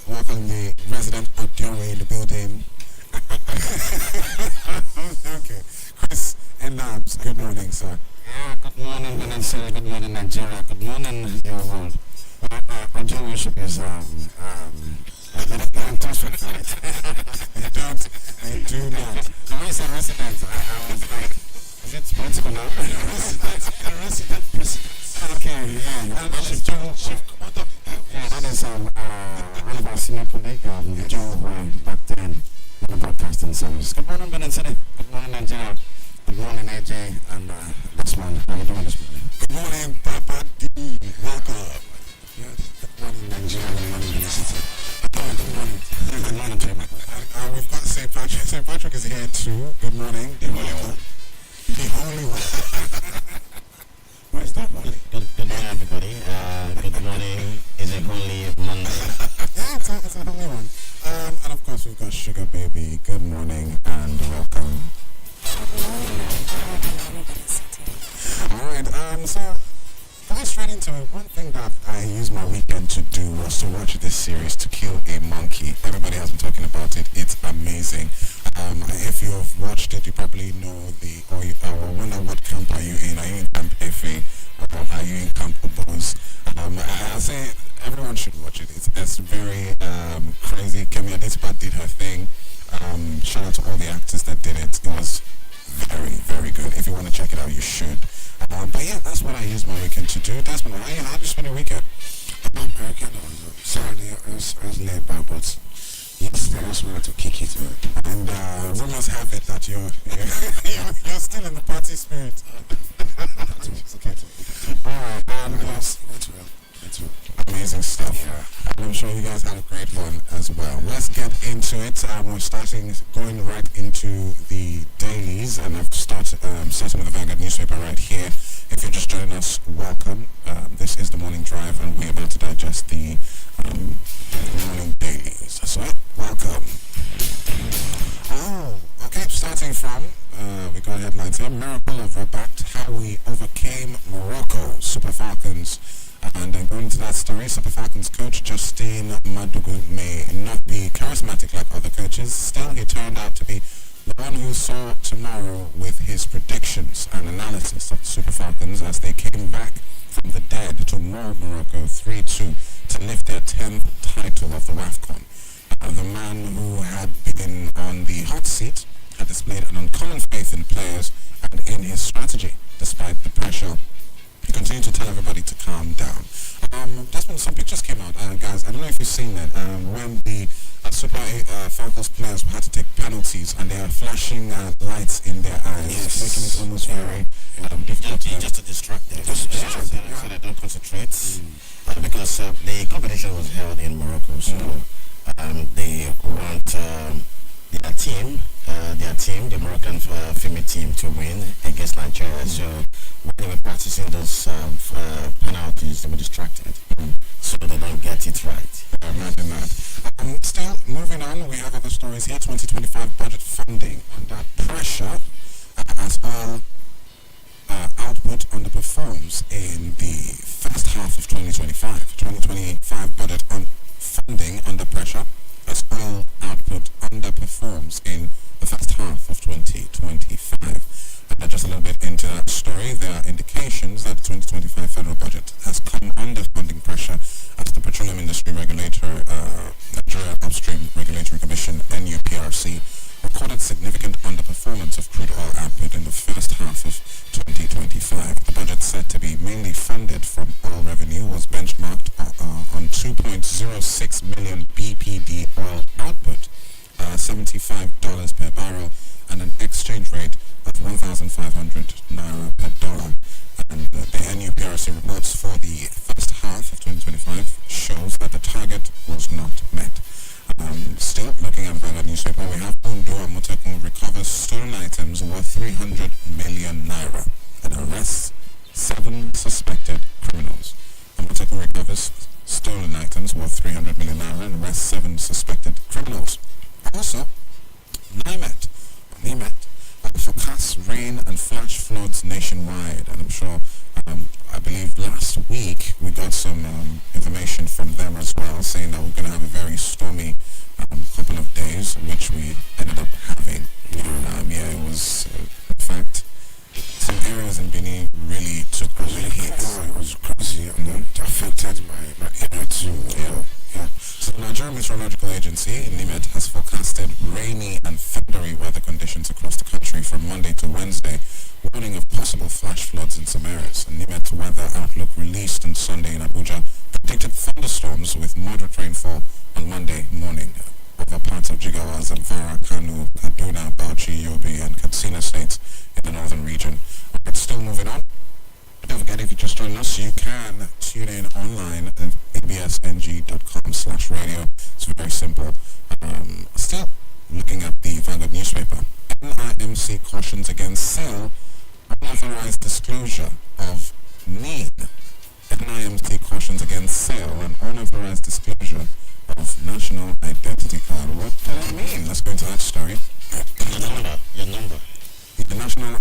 welcome the resident audio in the building. Okay, Chris and Nabs, good morning, sir. Good morning, Venezuela. Good morning, Nigeria. Good morning, your world. Our Joe worship is fantastic. I do not. The way you said resident, I was like, is it political now? Resident president. Okay, yeah. That is Joe. Yeah, that is one of our senior colleagues, Joe, back then in the broadcasting service. Good morning, Venezuela. Good morning, Nigeria. Good morning, AJ. And this man, how are you doing this morning? Good morning, Papa D. Welcome. Yes. Good morning, Nigeria. Good morning, Venezuela. Good morning. Good morning, Jim. We've got St. Patrick. St. Patrick is here too. Good morning. The Holy One. The Holy One. Where's that Molly? Good morning, everybody. Good morning. Is it Holy Monday? Yeah, it's a Holy One. And of course, we've got Sugar Baby. Good morning and welcome. Alright, so going straight into it, one thing that I used my weekend to do was to watch this series, To Kill a Monkey. Everybody has been talking about it. It's amazing. If you have watched it, you probably know or wonder what camp are you in. Are you in Camp Efe or are you in Camp Obos? I say everyone should watch it. It's very crazy. Kemi Adetipa did her thing. Shout out to all the actors that did it. It was very, very good. If you want to check it out, you should. But yeah, that's what I used my weekend to do. That's what I just spent a weekend. American Saturday, I was laid back, but yesterday I just wanted to kick it. And rumors have it that you're still in the party spirit. It's okay. Alright, yes, It's amazing stuff. Yeah. And I'm sure you guys had a great one as well. Let's get into it. We're going right into the dailies, and I've starting with the Vanguard newspaper right here. If you're just joining us, welcome. This is the morning drive, and we're about to digest the morning dailies. So, welcome. Oh, okay. Starting from, we got headlines here. Miracle of Rabat, how we overcame Morocco, Super Falcons. And then going into that story, Super Falcons coach Justine Madugu may not be charismatic like other coaches. Still, he turned out to be the one who saw tomorrow with his predictions and analysis of the Super Falcons as they came back from the dead to maul Morocco 3-2 to lift their 10th title of the WAFCON. The man who had been on the hot seat had displayed an uncommon faith in players and in his strategy, despite the pressure. He continued to tell everybody to calm down. Just when some pictures came out, guys, I don't know if you've seen that, when the Super Falcons players had to take penalties and they are flashing lights in their eyes, making it almost very difficult. Just to distract them, so they don't concentrate. Because the competition was held in Morocco, so they want their team, the Moroccan female team, to win against Nigeria. So when they were practicing those penalties, they were distracted, so they don't get it right. Imagine that. Still, moving on, we have other stories here. 2025 budget funding under pressure as oil output underperforms in the first half of 2025. 2025 budget on funding under pressure as oil output underperforms in the first half of 2025. And just a little bit into that story, there are indications that the 2025 federal budget has come under funding pressure as the Petroleum Industry Regulator, Nigeria Upstream Regulatory Commission, NUPRC, recorded significant underperformance of crude oil output in the first half of 2025. The budget, said to be mainly funded from oil revenue, was benchmarked on 2.06 million BPD oil output, $75 per barrel, and an exchange rate of 1,500 naira per dollar. And the NUPRC reports for the first half of 2025 shows that the target was not met. Still looking at Vanguard newspaper, we have Ondo Motekun recovers stolen items worth 300 million naira and arrests 7 suspected criminals. Motekun recovers stolen items worth 300 million naira and arrests 7 suspected criminals. Also, NIMET forecasts rain and flash floods nationwide, and I'm sure, I believe last week we got some information from them as well, saying that we're going to have a very Meteorological Agency, NIMET, has forecasted rainy and thundery weather conditions across the country from Monday to Wednesday, warning of possible flash floods in some areas. NIMET Weather Outlook released on Sunday in Abuja predicted thunderstorms with moderate rainfall on Monday morning over parts of Jigawa, Zamfara, Kano, Kaduna, Bauchi, Yobe, and Katsina states in the northern region. It's still moving on. Don't forget, if you just joined us, you can tune in online at absng.com/radio. It's very simple. Still looking at the Vanguard newspaper. NIMC cautions against sale, unauthorized disclosure of NIN. NIMC cautions against sale and unauthorized disclosure of national identity card. What does that mean? Let's go into that story. Your number. The national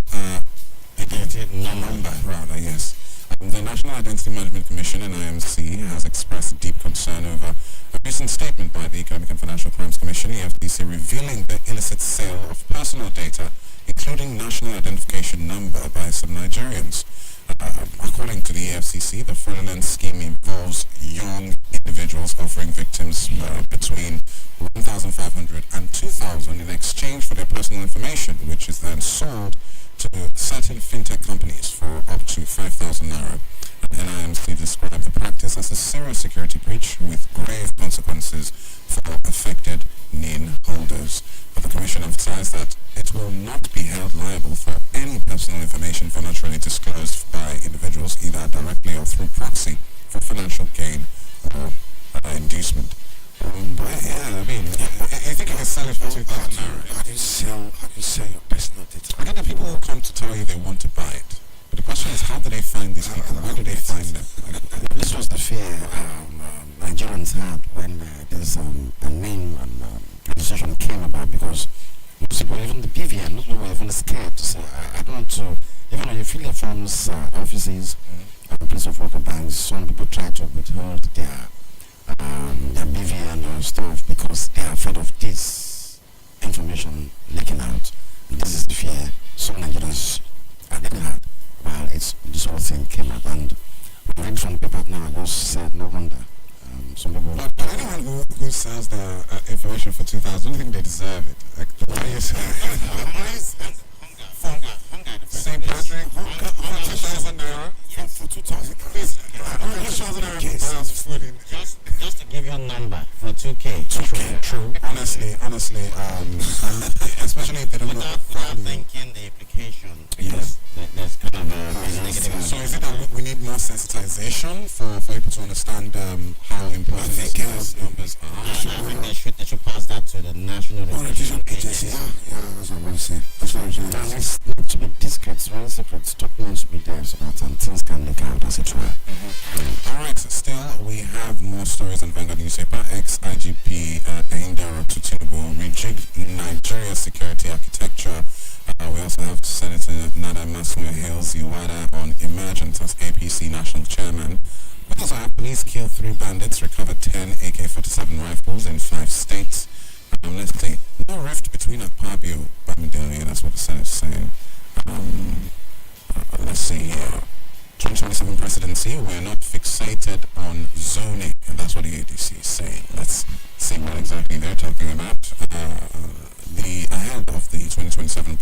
identity number, rather, yes. The National Identity Management Commission, NIMC, has expressed deep concern over a recent statement by the Economic and Financial Crimes Commission, EFCC, revealing the illicit sale of personal data, including national identification number, by some Nigerians. According to the EFCC, the fraudulent scheme involves young individuals offering victims between 1,500 and 2,000 in exchange for their personal information, which is then sold to certain fintech companies for up to 5,000 naira. And NIMC described the practice as a serious security breach with grave consequences for affected NIN holders. But the Commission emphasized that it will not be held liable for any personal information voluntarily disclosed by individuals, either directly or through proxy, for financial gain or inducement. But yeah, I mean, you think you can sell it for 2,000 naira? How do you sell your personal data? I get the people who come to tell you they want to buy it. But the question is, how do they find these people? Where do they find them? This was the fear Nigerians had when this the name and registration came about, because most people, even the BVN, most people were even scared to say, I don't want to, even when you fill your forms, offices, place of work or banks, some people try to withhold their BVN or stuff because they are afraid of this information leaking out. This is the fear some Nigerians didn't have while this whole thing came out. And I read from the paper now, I just said, no wonder. Some people. But anyone who sells the information for 2,000, I don't think they deserve it. Like the price. St. Patrick, 2,000 naira. For 2,000. Please, 2,000 naira buys food in. Just to give you a number for 2K. True. Honestly, and especially if they don't know without thinking the implication. Yes. There's kind of a negative. So is it that we need more sensitization for people to understand how important these numbers are? I think they should pass that to the National Identification Agency. Yeah, that's what I'm saying. That's what I'm saying. And it's not to be discreet, it's very separate. Stop needs to be there so that things can leak out, etc. Alright, still we have more stories on Vanguard newspaper. Ex-IGP Ehindero Tinubu rejigged Nigeria's security architecture. We also have Senator Nada Masmo Hills Iwada on emergence as APC national chairman. We also have police kill 3 bandits, recover 10 AK-47 rifles in 5 states. Let's see, no rift between Akpabio Bamidele, that's what the Senate's saying. Let's see here. 2027 presidency, we're not fixated on zoning, and that's what the ADC is saying. Let's see what exactly they're talking about. Ahead of the 2027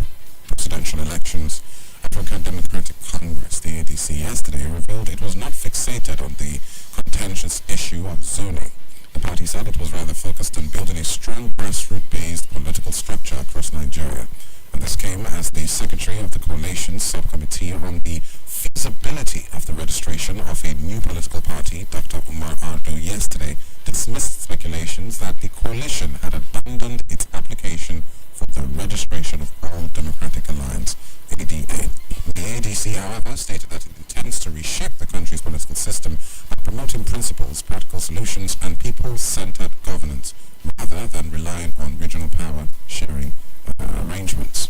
presidential elections, African Democratic Congress, the ADC, yesterday revealed it was not fixated on the contentious issue of zoning. The party said it was rather focused on building a strong grassroots-based political structure across Nigeria. And this came as the secretary of the coalition subcommittee on the feasibility of the registration of a new political party, Dr. Umar Ardo, yesterday dismissed speculations that the coalition had abandoned its application for the registration of All Democratic Alliance, ADA. The ADC, however, stated that it intends to reshape the country's political system by promoting principles, practical solutions, and people-centered governance, rather than relying on regional power sharing arrangements.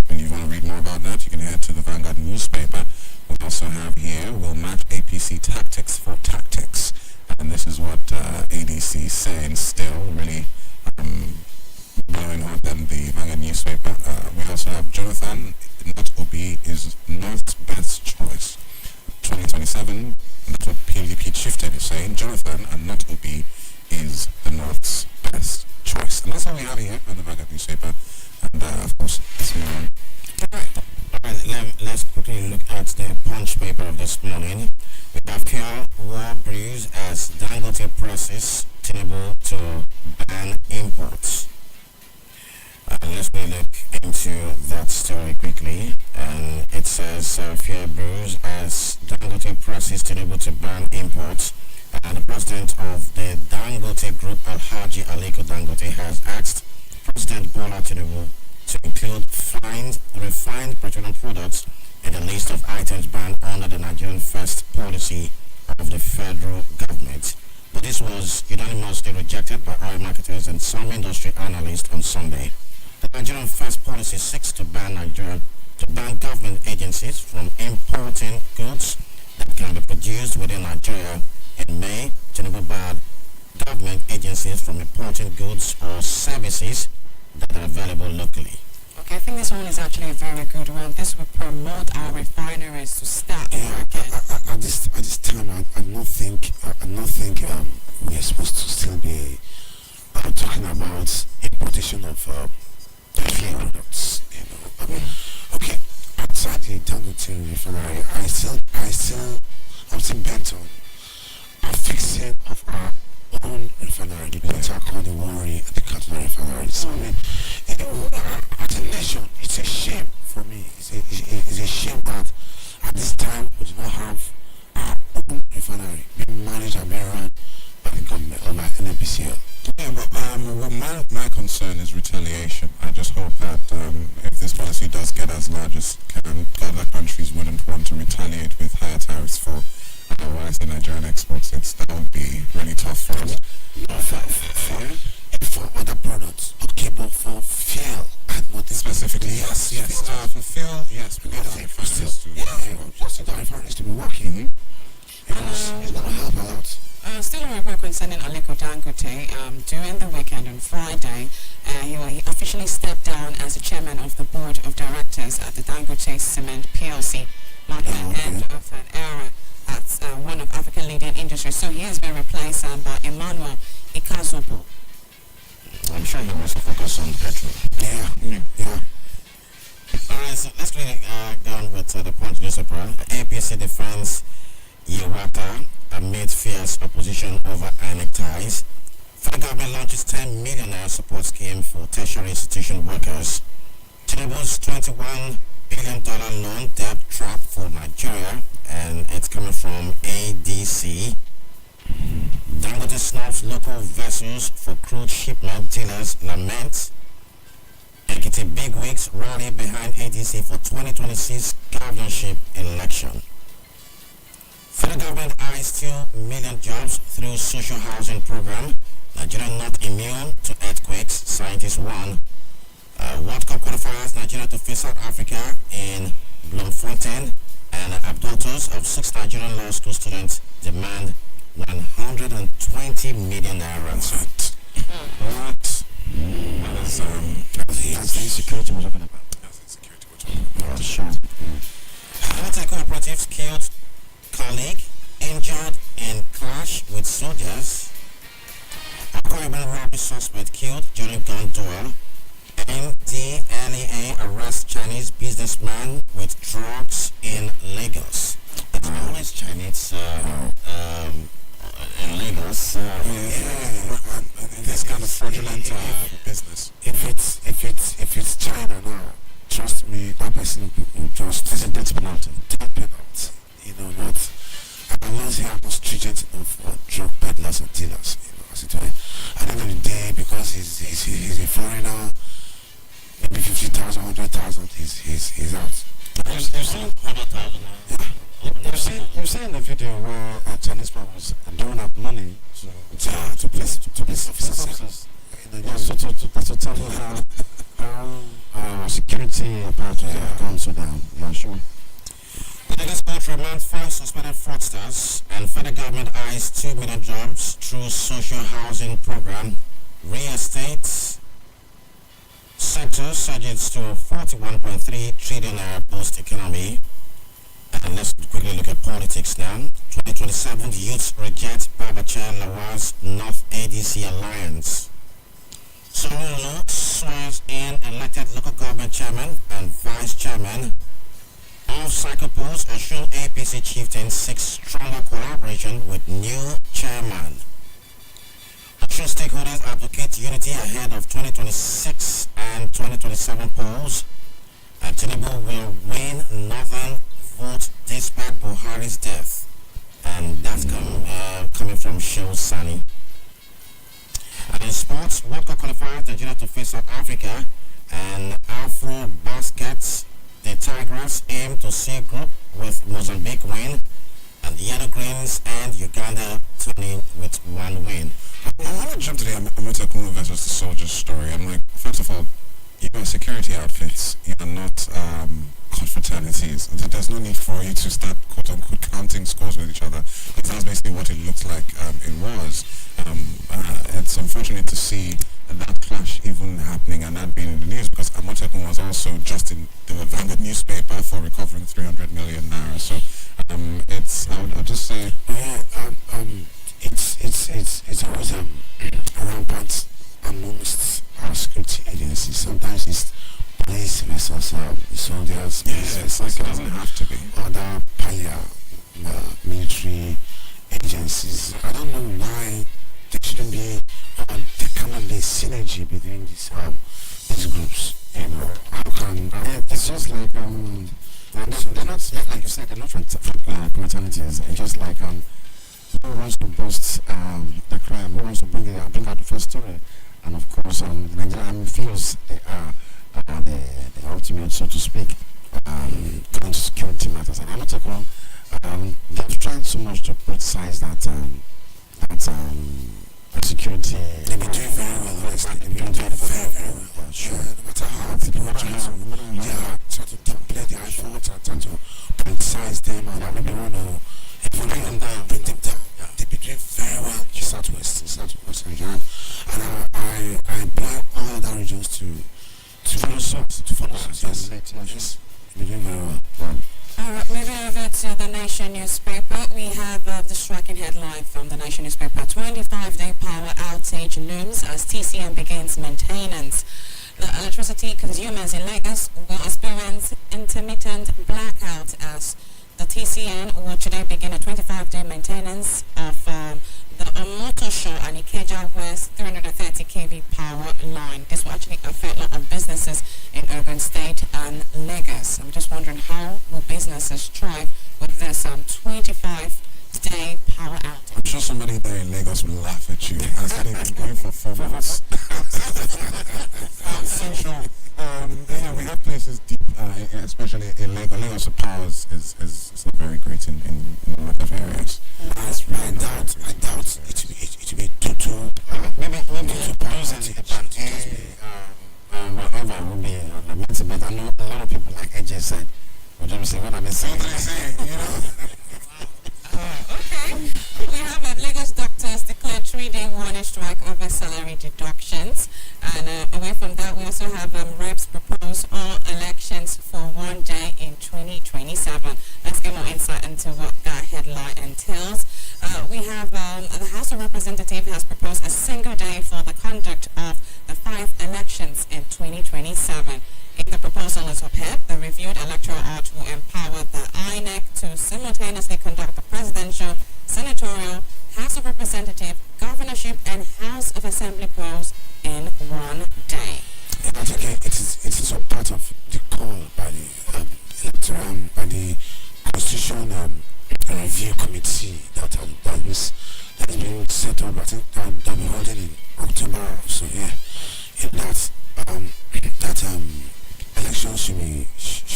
When you want to read more about that, you can head to the Vanguard newspaper. We also have here, we'll match APC tactics for tactics. And this is what ADC is saying, still really blowing hot than the Vanguard newspaper. We also have Jonathan, not Obi is North's best choice. 2027, that's what PDP chieftain is saying. Jonathan and not Obi is the North's that's all we have here on the Vanguard newspaper. And of course, Let's quickly look at the Punch paper of this morning. We have fuel war brews as Dangote presses Tinubu to ban imports. Let's really look into that story quickly. And it says fuel brews as Dangote presses Tinubu to ban imports. And the president of the Dangote Group, Alhaji Aliko Dangote, has asked President Bola Tinubu to include refined petroleum products in the list of items banned under the Nigerian First policy of the federal government. But this was unanimously rejected by oil marketers and some industry analysts on Sunday. The Nigerian First policy seeks to ban government agencies from importing goods that can be produced within Nigeria. In May, Tinubu barred government agencies from importing goods or services that are available locally. Okay, I think this one is actually a very good one. This will promote our refineries to start. Yeah, at this time, I don't think we are supposed to still be talking about importation of fuel products. Okay, outside the Dangote refinery, I'm still bent on fixing of our own refinery, the Port Harcourt, the Warri, the Kaduna refineries. So, I mean, as a nation, it's a shame for me. It's a shame that at this time we do not have our own refinery being managed and being run by the government or by NNPCL. Yeah, but my concern is retaliation. I just hope that if this policy does get as large as can, other countries wouldn't want to retaliate with higher tariffs for otherwise Nigerian exports. That would be really tough for us. For other products, okay, but for fuel, not specifically, yes. For fuel, yes, we got our refineries to be working. It's going to help a lot. Still a report concerning Aliko Dangote. During the weekend on Friday, he officially stepped down as the chairman of the board of directors at the Dangote Cement PLC, marking the end of an era at one of African leading industries. So he has been replaced by Emmanuel Ikazubo. I'm sure he wants to focus on petrol. Yeah. Alright, so let's really go on with the Punch newspaper. APC defends Yewata amid fierce opposition over INEC ties. Federal government launches 10 million naira support scheme for tertiary institution workers. Tinubu's $21 billion loan debt trap for Nigeria, and it's coming from ADC. Dangote snaps local vessels for crude shipment. Dealers lament. Ekiti bigwigs rally behind ADC for 2026 governorship election. Federal government eyes 2 million jobs through social housing program. Nigeria not immune to earthquakes, scientists warn. World Cup qualifiers, Nigeria to face South Africa in Bloemfontein. And abductors of 6 Nigerian law school students demand 120 million naira. What? That's the insecurity we're talking about. That's the insecurity we're talking about. Sure. Military cooperatives killed colleague, injured in clash with soldiers. Akwa robbery suspect killed during gun duel. NDLEA arrests Chinese businessman with drugs in Lagos. It's always Chinese in Lagos. This kind of fraudulent business. If it's China now, trust me, that person will just It's a death penalty. Not unless they are not stringent enough for drug peddlers and dealers. As it were. At the end of the day, because he's a foreigner, maybe 50,000, 100,000, he's out. You've seen 100,000. You've seen the video where a Chinese man was throwing up money to police officers. So to tell you how security apparatus have gone so down. Yeah, sure. Lagos court remands 5 suspended fraudsters, and federal government eyes 2 million jobs through social housing program. Real estate sector surges to 41.3 trillion boost economy. And let's quickly look at politics now. 2027 youths reject Babachir Lawal's North ADC alliance. Some chairman and vice chairman of Cycle Polls, Osun APC chieftain seeks stronger collaboration with new chairman. Osun stakeholders advocate unity ahead of 2026 and 2027 polls. And Tinubu will win Northern vote despite Buhari's death. And that's coming from Shehu Sani. And in sports, World Cup qualifiers Nigeria to face South Africa, and Afro Baskets, the Tigers aim to see group with Mozambique win, and the Yellow Greens and Uganda turning with one win. I want to jump to the Amotekun versus the Soldiers story. I'm like, first of all, you are security outfits. You are not confraternities. There's no need for you to start quote-unquote counting scores with each other, because that's basically what it looked like it was. It's unfortunate to see that clash even happening and that being in the news, because Amotekun was also just in the Vanguard newspaper for recovering 300 million naira. So I'll just say, it's always rampant amongst our security agencies. Sometimes it's police versus soldiers. it's like it doesn't have to be. Other military agencies. I don't know why there shouldn't be, there cannot be synergy between these groups. You know, how can It's just like they're not, like you said, they're not fraternities. It's just like who wants to bust the crime, who wants to bring out the first story, and of course the Nigerian Army feels they are the ultimate, so to speak, current security matters. And Amotekun, they've tried so much to criticize that security. They've been doing very well, honestly. They've been doing very well. Yeah, sure. No matter how people are trying to downplay their efforts and trying to criticize them and maybe want to bring them down. They've been doing very well in Southwest Nigeria. And I employ all other regions to follow suit. Yes. They've been doing very well. Alright, moving over to the Nation newspaper, we have the striking headline from the Nation newspaper. 25-day power outage looms as TCN begins maintenance. The electricity consumers in Lagos will experience intermittent blackout as the TCN will today begin a 25-day maintenance of the Omotosho and Ikeja West 330 kV power line. This will actually affect a lot of businesses in Ogun State and Lagos. I'm just wondering, how will businesses thrive with this 25-day power outage? I'm sure somebody there in Lagos will laugh at you as they've been going for 4 months. Central. Yeah, we have places deep, especially in Lagos. Lagos, the power is not very great in a lot of areas. I doubt it will be too Maybe using the band whatever will be lamented, but I know a lot of people, like AJ said, will just say, what am I saying? Okay. We have Lagos doctors declared 3-day warning strike over salary deductions. And away from that, we also have reps propose all elections for 1 day in 2027. Let's get more insight into what that headline entails. We have the House of Representatives has proposed a single day for the conduct of the 5 elections in 2027. If the proposal is upheld, the reviewed electoral act will empower the INEC to simultaneously conduct the presidential, senatorial, House of Representatives, governorship, and House of Assembly polls in 1 day. Yeah, but again, it is a part of the call by the Constitution Review Committee that has been set up. I think that will be holding in October. So yeah, that election should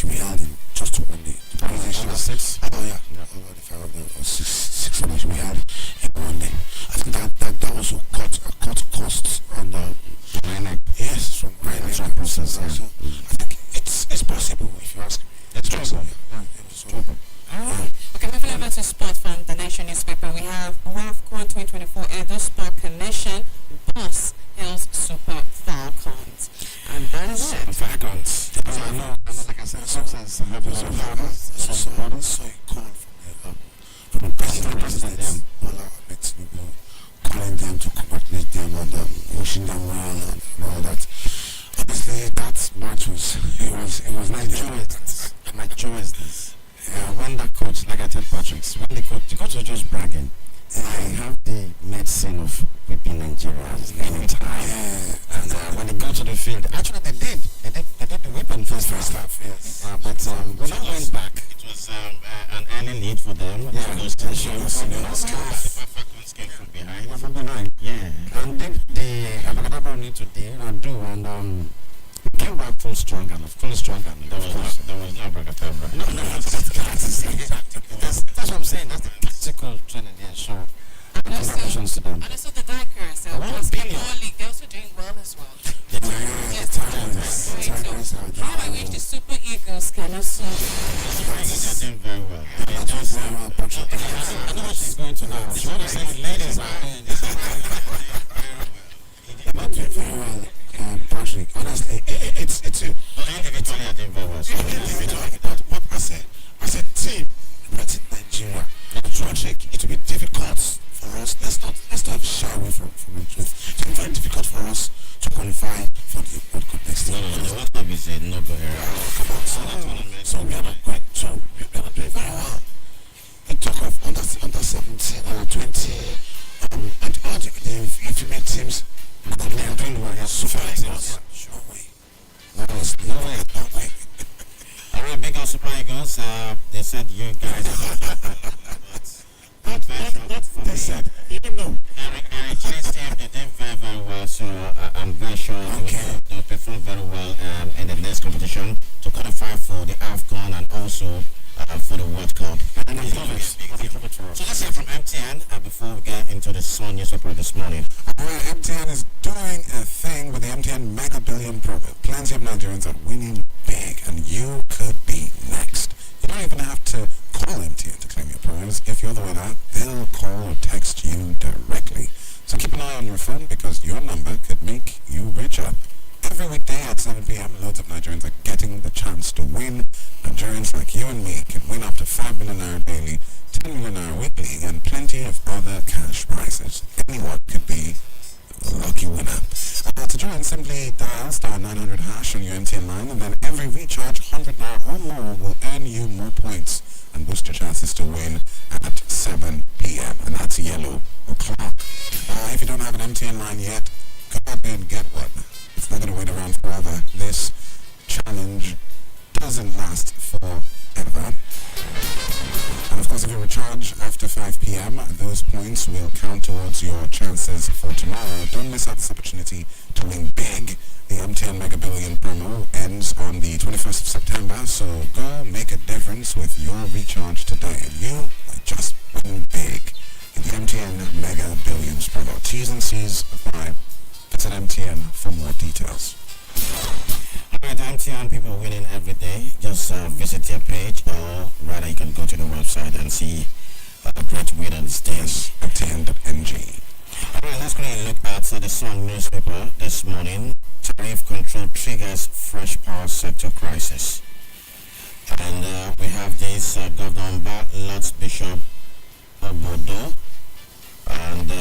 be held in just 1 day. The presidential 6. Oh yeah, the 5 or 6 election should be held in 1 day. I think that also cut costs on the INEC. Yes, from INEC process. So I think it's possible, if you ask me. It's possible. Alright. Okay, moving over to sport from the Nation newspaper, we have WAFCON 2024 Edo Sport Commission boss hails Super Falcons. And that is it. Falcons. I know, like I said, sometimes I have also a call from the president, Bola Ahmed Tinubu, calling them to congratulate them and wishing them well and all that. Obviously, honestly, that match was My like joy is this. When the coach, like I tell Patrick, when the coach was just bragging. I have the medicine of whipping Nigeria anytime. And when they go to the field, actually they did the whipping first half. Yes. But when I went back, it was an early lead for them. Yeah, those tensions. The Falcons came from behind. Yeah. And the Abakadabra need to do and we came back full strong and there was no Abakadabra. No, that's what I'm saying. That's the tactical training here. So congratulations to them. And also the Tigers, basketball league, they're also doing well as well. Yes, so how I wish the Super Eagles can also. They're doing very well. I know what she's going to now. She wants to say the ladies are doing very well. Patrick, honestly, it's individually are doing very well. Individually, but I said team representing Nigeria. Patrick, it will be difficult for us. Let's not shy away from the truth. It will be very difficult for us to qualify for the World Cup next year. No, the World Cup is a no-go area. Come on, so we are not going. So we are not doing very well. We talk of under 17, under 20, and all the female teams. They are doing well. They are super Eagles. No way. Alright, big up Super Eagles. They said you guys They said, you don't know. Eric Chase team, they did very, very well, so I'm very sure they'll perform very well in the next competition to qualify for the AFCON and also for the World Cup. And so let's hear from MTN before we get into the Sun newspaper this morning. Alright, MTN is doing a thing with the MTN Mega Billion program. Plenty of Nigerians are winning big, and you could be next. You don't even have to call MTN to claim your prize. If you're the winner, they'll call or text you directly. So keep an eye on your phone because your number could make you richer. Every weekday at 7 p.m., loads of Nigerians are getting the chance to win. Nigerians like you and me can win up to 5 million naira daily, 10 million naira weekly, and plenty of other cash prizes. Anyone could be a lucky winner. To join, simply dial star 900 hash on your MTN line, and then every recharge 100 naira or more will earn you more points and boost your chances to win at 7 p.m. And that's yellow o'clock. If you don't have an MTN line yet, go out there and get one. It's not going to wait around forever. This challenge doesn't last forever. And of course, if you recharge after 5 p.m., those points will count towards your chances for tomorrow. Don't miss out this opportunity to win big. The MTN Mega Billion promo ends on the 21st of September, so go make a difference with your recharge today. And you might just win big in the MTN Mega Billions promo. T's and C's apply. Visit MTN for more details. Alright, MTN people winning every day. Just visit their page, or rather you can go to the website and see great winners days. MTN.ng. Alright, let's go and look at the Sun newspaper this morning. Tariff control triggers fresh power sector crisis. And we have this Governor Lords Bishop Obodo and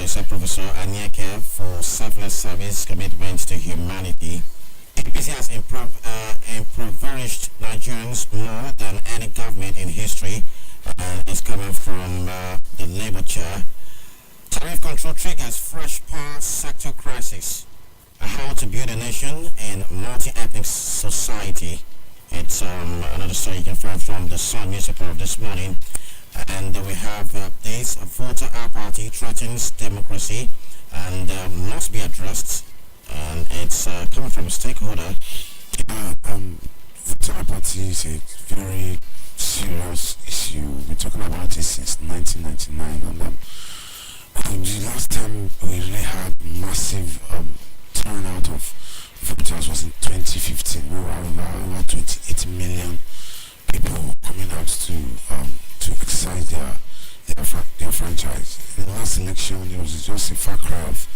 it's a Professor Anyeke for selfless service, commitment to humanity. APC has impoverished Nigerians more than any government in history. It's coming from the Labour chair. Tariff control triggers fresh power sector crisis. How to build a nation in multi-ethnic society. It's another story you can find from the Sun newspaper of this morning. And we have this voter apathy threatens democracy and must be addressed. And it's coming from a stakeholder. Voter apathy is a very serious issue. We're talking about it since 1999, and the last time we really had massive turnout of voters was in 2015. We were over 28 million people coming out to exercise their franchise. In the last election, there was just a far cry of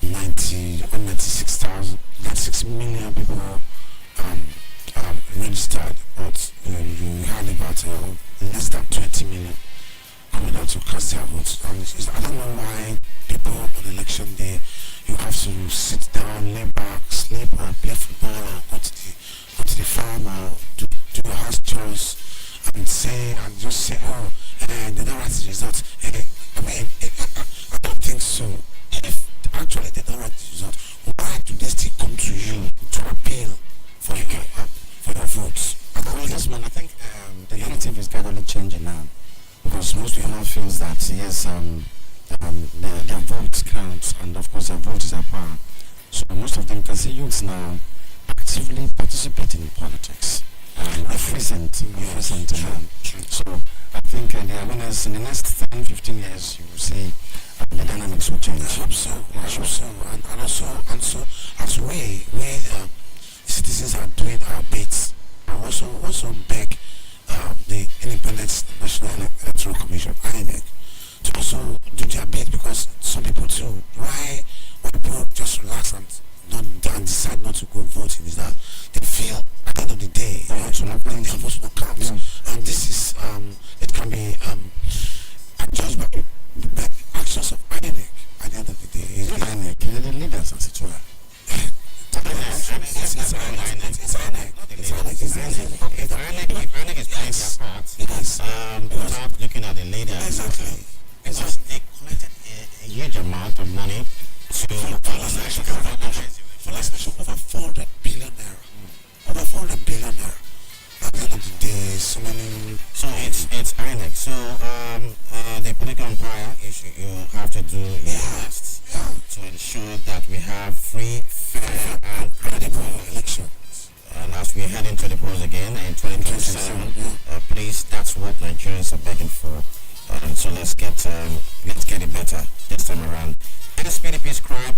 96 million people registered, but we had about less than 20 million coming out to cast their votes. And I don't know why people on election day, you have to sit down, lay back, sleep, or play football, or go to the farm, or do a house chores, and just say, oh, they don't write the result. I don't think so. If actually they don't write the result, why do they still come to you to appeal for your votes? Well, this man, I think the narrative is gradually changing now, because most people now feels that yes, their votes count, and of course their vote is their power. So most of them can see youths now actively participating in politics. Efficient. So I think the awareness in the next 10, 15 years, you will see the dynamics will change. I hope so. And also, as we citizens are doing our bits, I also beg the Independent National Electoral Commission, INEC, to also do their bit, because some people too, why people just relax and decide not to go voting is that they feel at the end of the day their votes will count. And this is it can be judged by actions of INEC at the end of the day. INEC, the leaders as it were. INEC is playing their part without looking at the leaders. Exactly. Because they collected a huge amount of money for last nation over 400 billion naira. Over 400 billion naira. At the end of the day, so many. So it's INEC. So the political empire, you have to do your best to ensure that we have free, fair, and credible elections. And as we head into the polls again in 2027, please, that's what Nigerians are begging for. So let's get it better this time around. NSPDP scribe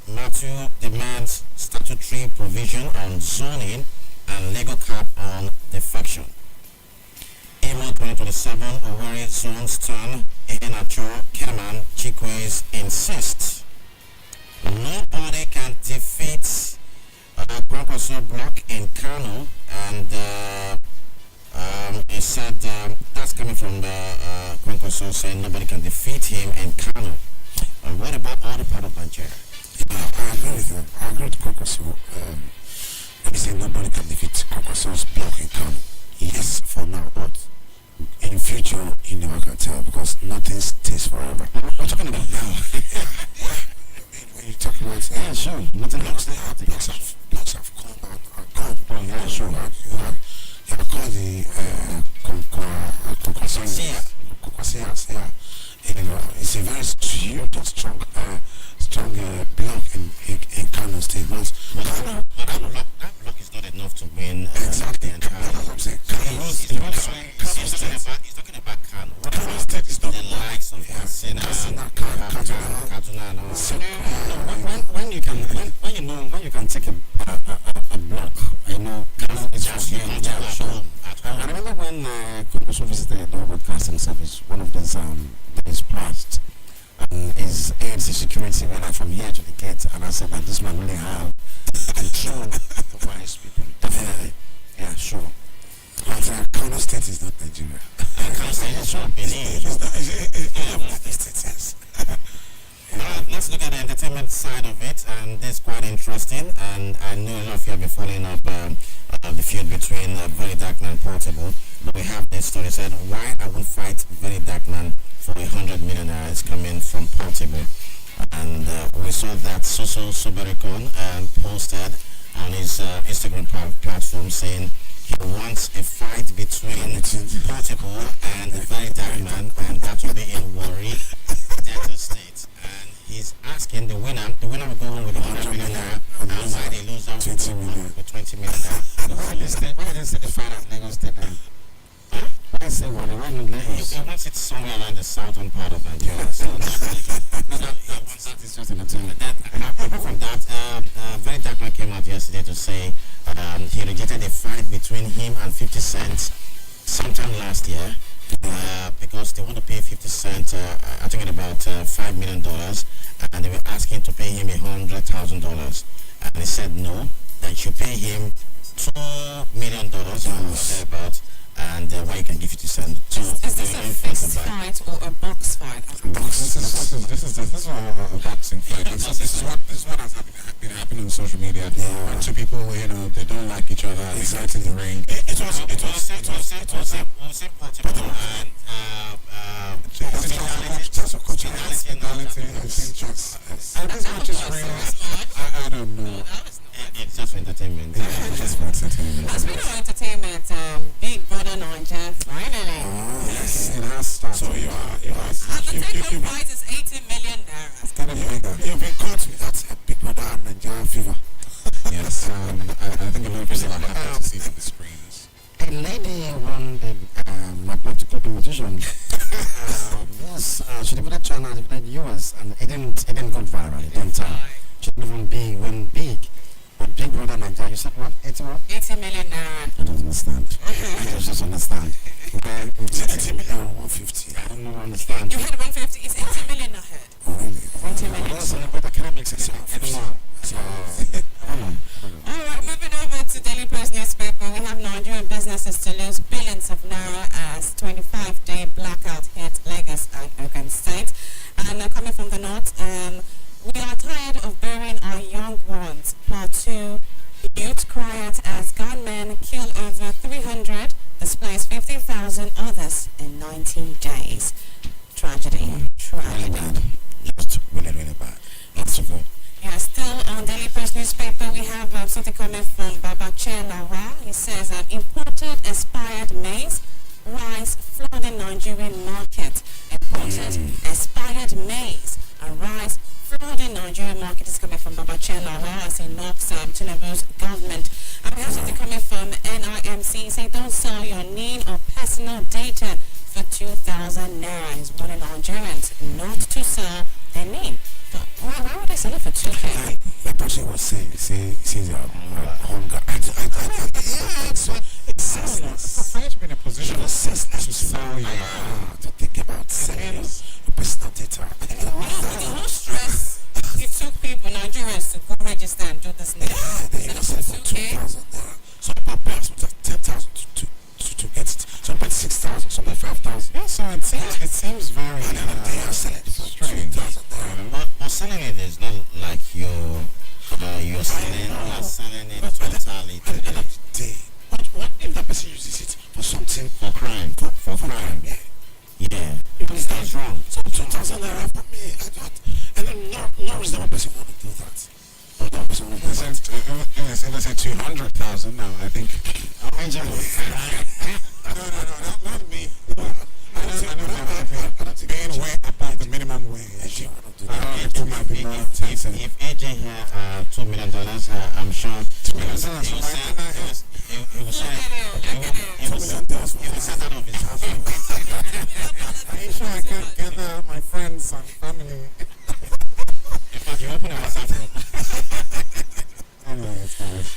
Matthew demands statutory provision on zoning and legal cap on defection. Emo 2027 Owerri zones turn Enacho, Keman, Chikwe's insist nobody can defeat Kwankwaso block in Kano, and he said that's coming from Kwankwaso saying nobody can defeat him in Kano. What about all the part of Nigeria? I agree with him. I agree with Kwankwaso. Let me say nobody can defeat Kwankwaso's block in Kano. Yes, for now, but in future, you never can tell, because nothing stays forever. We're talking about now. When you talk about sure, nothing blocks have come and gone. Yeah, sure. You have called the Kwankwaso. Yeah. It's a very huge and strong block in Kano State. But that block is not enough to win exactly. the entire. That's what I'm saying. He's talking about Kano. Kano State is not the likes of Katsina, Kaduna, and all. When you can take a block, Kano is for you. Yeah, sure. I remember when Kwankwaso visited the broadcasting service, one of those days passed, and his aides, the security, went from here to the gate, and I said that this man really have control over his people. Definitely. Yeah, sure. But Kano State is not Nigeria. Kano State is not Benin. Let's look at the entertainment side of it, and this is quite interesting, and I know a lot of you have been following up the feud between Very Dark Man and Portable, but we have this story said, why I won't fight Very Dark Man for 100 million is coming from Portable. And we saw that Soso Sobericon posted on his Instagram platform saying he wants a fight between Portable and the Very Dark Man, and that will be in Warri, Delta State. And he's asking the winner will go home with 100 million naira, and why they lose out 20 million. with 20 million naira. Why did they say the fight at Lagos State? I say, well, the one in Lagos. He wants it somewhere around the southern part of Nigeria. So that is just an entertainment. Apart from that, Very Dark Man came out yesterday to say he rejected a fight between him and 50 Cent sometime last year because they want to pay 50 Cent, I think, about $5 million, and they were asking to pay him $100,000. And he said no, that you pay him $2 million, about, and where you can give 50 cents. So Is this a fist fight or a box fight? This is a boxing fight. This is what has been happening on social media. When two people, they don't like each other, they fight in the ring. It was portable and and this match is real. I don't know. It's just for entertainment. Just for entertainment. Speaking of entertainment, Big Brother Naija, finally. Yes, it has started. So you are. The take-home prize is 80 million naira. It's getting bigger. You've been caught with that Big Brother Nigerian fever. Yes, I think a lot of people are happy to see it on the screens. A lady won the mathematical competition. Yes, she divided China, divided US, and it didn't go viral. It didn't she didn't even went big. But Big Brother Nigeria, you said what? 80 what? 80 million naira. I don't understand. I just understand. 80 million or 150. I don't understand. You had 150, it's 80 million ahead. Oh, really? 80 million. Let's celebrate academics itself. I don't know. So, I don't know. Alright, moving over to Daily Post newspaper, we have Nigerian businesses to lose billions of naira as 25-day blackout hit Lagos and Ogun State. And coming from the north, we are tired of burying our young ones. Plateau youth riot as gunmen kill over 300, displace 50,000 others in 19 days. Tragedy. Really bad. Just really, really bad. Lots of it. Yeah, still on Daily Post newspaper, we have something coming from Babache Lawa. He says imported expired maize, rice flooding Nigerian market. Imported expired maize and rice flooding Nigerian market is coming from Babache Lawa as he knocks Tinubu's government. And we have something coming from NIMC saying don't sell your NIN or personal data for 2,000 naira. He's warning Nigerians not to sell their NIN. Why would they sell it for 2K? Like person was saying, hunger. It's senseless. For you to be in a position It's senseless to sell your to think about selling your personal data. The whole stress it took people, Nigerians, to go register and do this now. They sell it for 2,000 naira. Some people pay as much as 10,000 to get it. Some pay 6,000, some pay 5,000. Yeah, so it seems very And then they are selling it for strange. 2,000 naira. But selling it is not like you're selling it totally At the end of the day, what if that person uses it for something? for crime. For crime, yeah. Yeah, that's wrong. So 2,000 naira for me, I thought, and then no reasonable person want to do that. No reasonable person want to do that. If I say 200,000 now, I think. No, not me. I don't think being way above the minimum wage. It might be more tempting. If AJ had $2 million, I'm sure he will set out of his house. Are you sure I can't gather my friends and family? In fact, you open a WhatsApp group. Anyways, guys.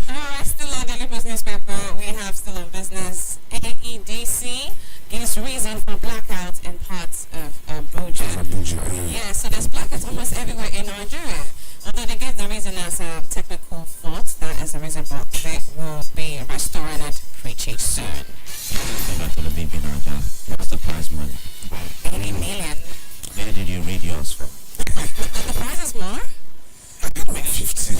Alright, still on Daily Post newspaper, we have still on business. AEDC gives reason for blackout in parts of Abuja. Yeah, so there's blackouts almost everywhere in Nigeria. Although they gave the reason as a technical fault, that is the reason, but they will be restoring it pretty soon. Go back to the baby Naija. What's the prize money? 80 million. Where did you read yours from? The price is more? 50.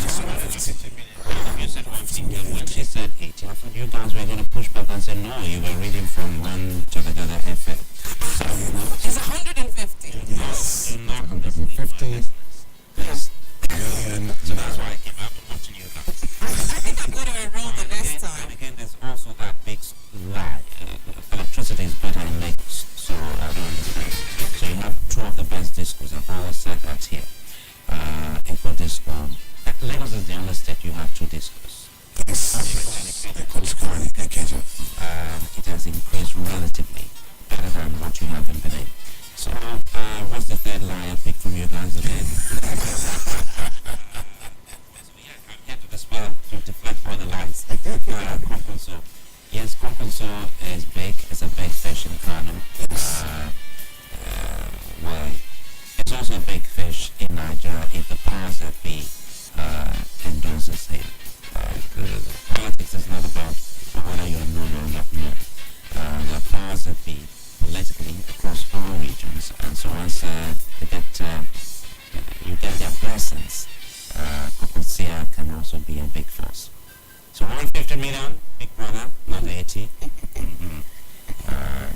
You said 150, and when she said 80, I thought you guys were going to push back and say, no, you were reading from one Jada FM. It's 150. Yes. You're not 150 Yes. million. So that's why I came up and watching you guys. I think I'm going to enroll the next And time. again, there's also that big lie. Electricity is better in Lagos, so I don't understand. So you have two of the best discos. I've always said that here. Eco disco. Lagos is the only state you have two discos. Yes. It has increased relatively better than what you have in Benin. So, what's the third lie I picked from you guys again? I'm here to dispel, to deflect all the lies. Compulso. Yes, Compulso is big. It's a big fish in Kano. Well, it's also a big fish in Nigeria if the powers that be endorses him. Politics is not about whether you're known or not known. can also be a big force. So 150 million, big brother, not 80.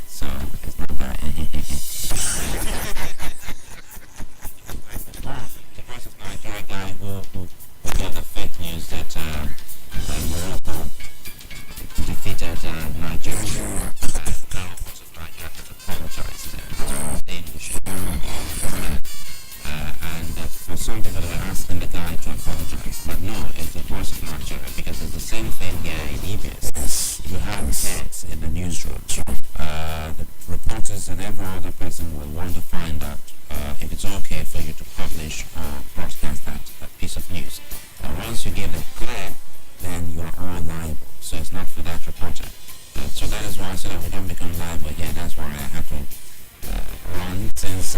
So it's not bad. The voice of Nigeria guy who got the fake news that Morocco defeated Nigeria. Apologized English. And for some people they were asking the guy to apologize, but no, it's the voice of Nigeria, because it's the same thing here in EBS. You have heads in the newsroom. The reporters and every other person will want to find out if it's okay for you to publish or broadcast that piece of news. And once you give it clear, then you are all liable. So it's not for that reporter. So that is why I said that we don't become liable. Yeah, that's why I had to run, since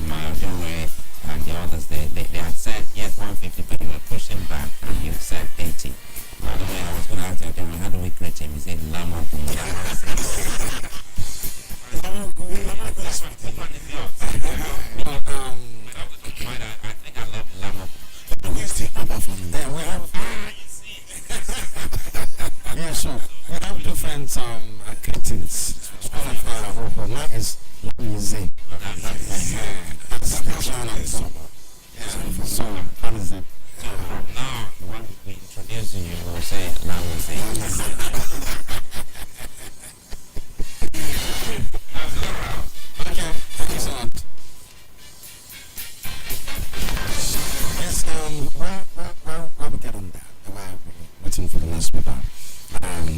my Dore and the others, they had said yes 150, but you were pushing back and you said 80. By the way, I was going to ask you, how do we create him? He said Lama. I think I love Lama. Where's the other from? There we have. Yeah, sure. We have different greetings. One is music. That's one of them. So, how is it? Now, when we introduce you, we'll say Lama. Okay, thank you so much. Yes, where we get on that? While we're waiting for the next paper.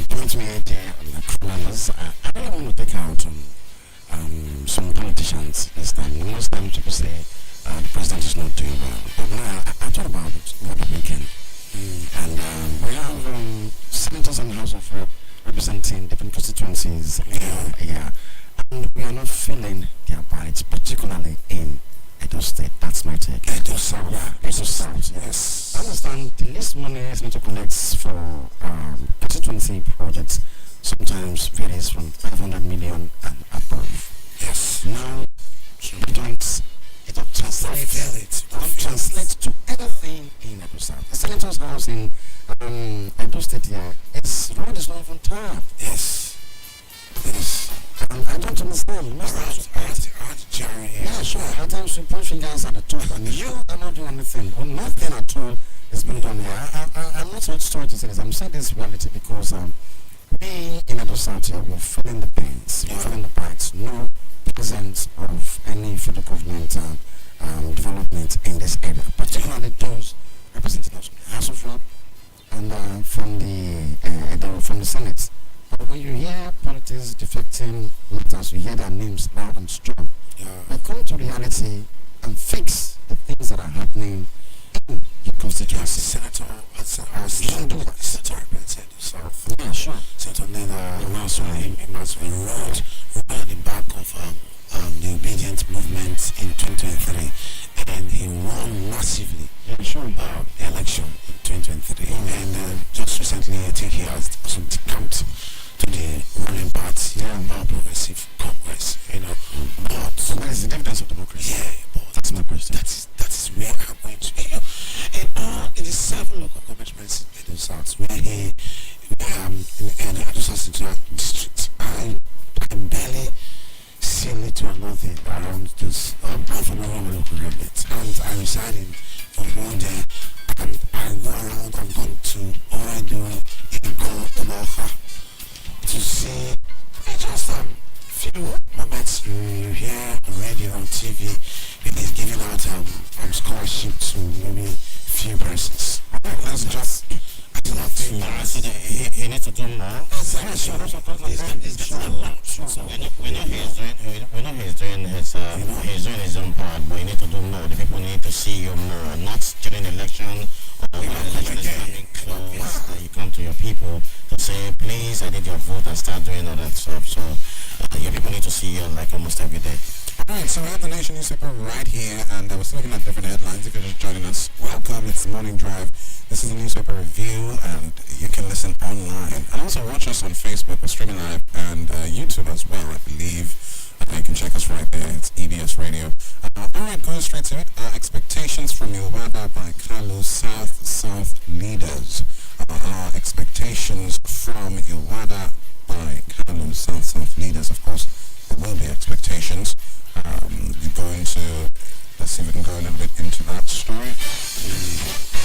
Point me there on the criminals. I really want to take out some politicians this time. Most times people say the president is not doing well. But now I thought about it over the weekend. And we have senators and House of Rep representing different constituencies. And we are not feeling their bites, particularly in Edo State. That's my take. Edo South. Yeah, Edo South. Yes. I understand the least money Senator collects for constituency projects sometimes varies from 500 million and above. Yes. Now, it don't translate to anything in Edo South. The senator's house in Edo State here, its road is not even tarred. Yes. Yes. And I don't understand. Yeah, sure. At times we point fingers at the top, and you are not doing anything. Well, nothing at all is being done here. I'm not so sorry to say this. I'm saying this reality because being in Edo South here, we're feeling the pains, we're feeling the bites. No presence of any federal government development in this area, particularly those representing us from the House of Rep and from the Senate. But when you hear politics defecting matters, you hear their names loud and strong. But come to reality and fix the things that are happening in your constituency. Senator represented himself. Yeah, sure. Senator Nena Emmanuel wrote at the back of the obedient movement in 2023, and he won massively the election in 2023. And just recently, I think he has also decamped to the ruling party, more progressive Congress, But so that is the evidence of democracy. Yeah, but that's my question. That is where I'm going to be. In the 7 local government in the South, where in the Adjacent district, I barely see little or nothing around this Bafana local government. And I reside in Fongonde, and I go around. I've gone to Oredo, Igbo, to see just few moments you hear on radio, on TV, it is giving out scholarship to maybe few persons. Let's just he needs to do more. We know he's doing his own part, but you need to do more. The people need to see you more, not during election or when the election is coming close. That you come to your people to say, please, I need your vote, and start doing all that stuff. So your people need to see you like almost every day. Alright, so we have the Nation newspaper right here, and we're still looking at different headlines. If you're just joining us, welcome. It's the Morning Drive. This is the newspaper review, and you can listen online. And also watch us on Facebook. We're streaming live, and YouTube as well, I believe. You can check us right there. It's EBS Radio. Alright, going straight to it. Expectations from Iwada by Kalu South Leaders. Our expectations from Iwada by Kalu South Leaders. Of course, there will be expectations. You're going to, let's see if we can go a little bit into that story.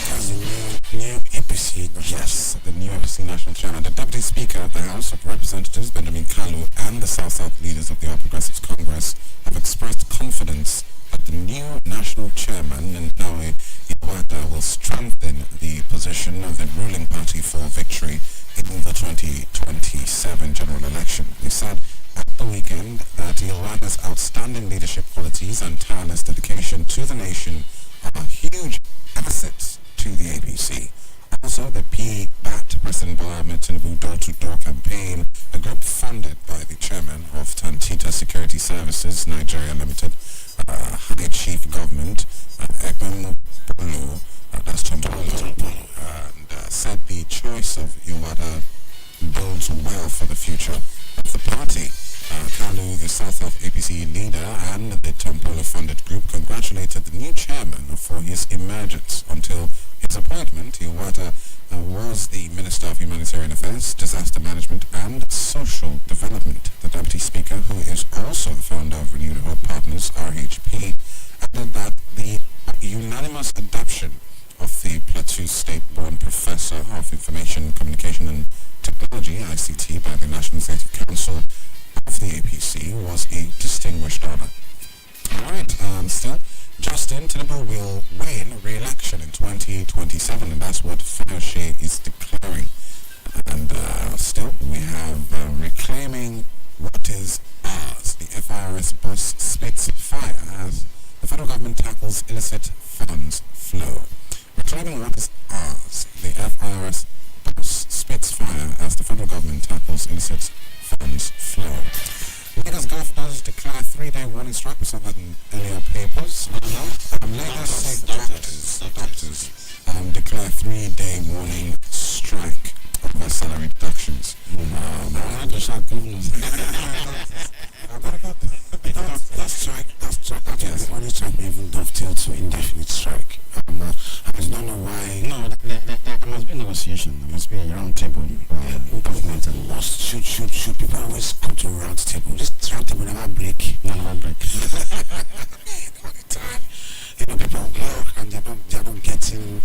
As the new APC national. Yes, the new APC National Chairman, the Deputy Speaker of the House of Representatives, Benjamin Kalu, and the South leaders of the All Progressives Congress have expressed confidence that the new National Chairman, Nnawe Iwada, will strengthen the position of the ruling party for victory in the 2027 general election. He said at the weekend that Iwada's outstanding leadership qualities and tireless dedication to the nation are huge assets to the APC. Also, the PBAT, President Bola Ahmed Tinubu door-to-door campaign, a group funded by the chairman of Tantita Security Services Nigeria Limited, High Chief Government, Egbemu Bolu, that's Tom Bolu, and said the choice of Iwada bodes well for the future of the party. Kalu, the South APC leader, and the Tompolo funded group congratulated the new chairman for his emergence. Until his appointment, Iwada was the Minister of Humanitarian Affairs, Disaster Management and Social Development. The Deputy Speaker, who is also the founder of Renewed Hope Partners, RHP, added that the unanimous adoption of the Plateau State-born Professor of Information, Communication and Technology, ICT, by the National Executive Council of the APC was a distinguished honor. Alright, still, Justin Tinubu will win re-election in 2027, and that's what Fayose is declaring. And still, we have reclaiming what is ours. The FIRS boss spits fire as the federal government tackles illicit funds flow. Reclaiming what is ours. The FIRS boss spits fire as the federal government tackles illicit funds flow. Lagos governors declare 3-day warning strike. We saw that in earlier papers. Lagos state doctors declare 3-day warning strike over salary deductions. That warning strike may even dovetail to indefinite strike. I just don't know why. No, there must be negotiation. There must be a round table. Government and must should people always come to a round table. This round table never break. Never break. All the time. People work and they're not getting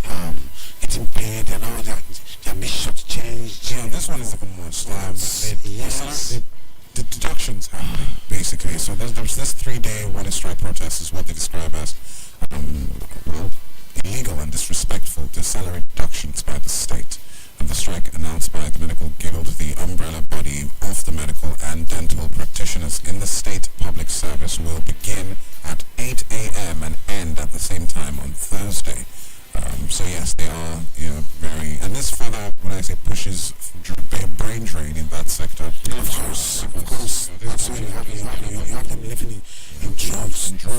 paid. They're being shortchanged. Yeah, this one is even worse. Yes. The deductions happening, basically. So there's this 3-day warning strike protest is what they describe as illegal and disrespectful to salary deductions by the state. And the strike announced by the Medical Guild, the umbrella body of the medical and dental practitioners in the state public service, will begin at 8 a.m. and end at the same time on Thursday. So yes, they are very, and this further, when I say pushes brain drain in that sector. Of course. That's why you have them living in droves to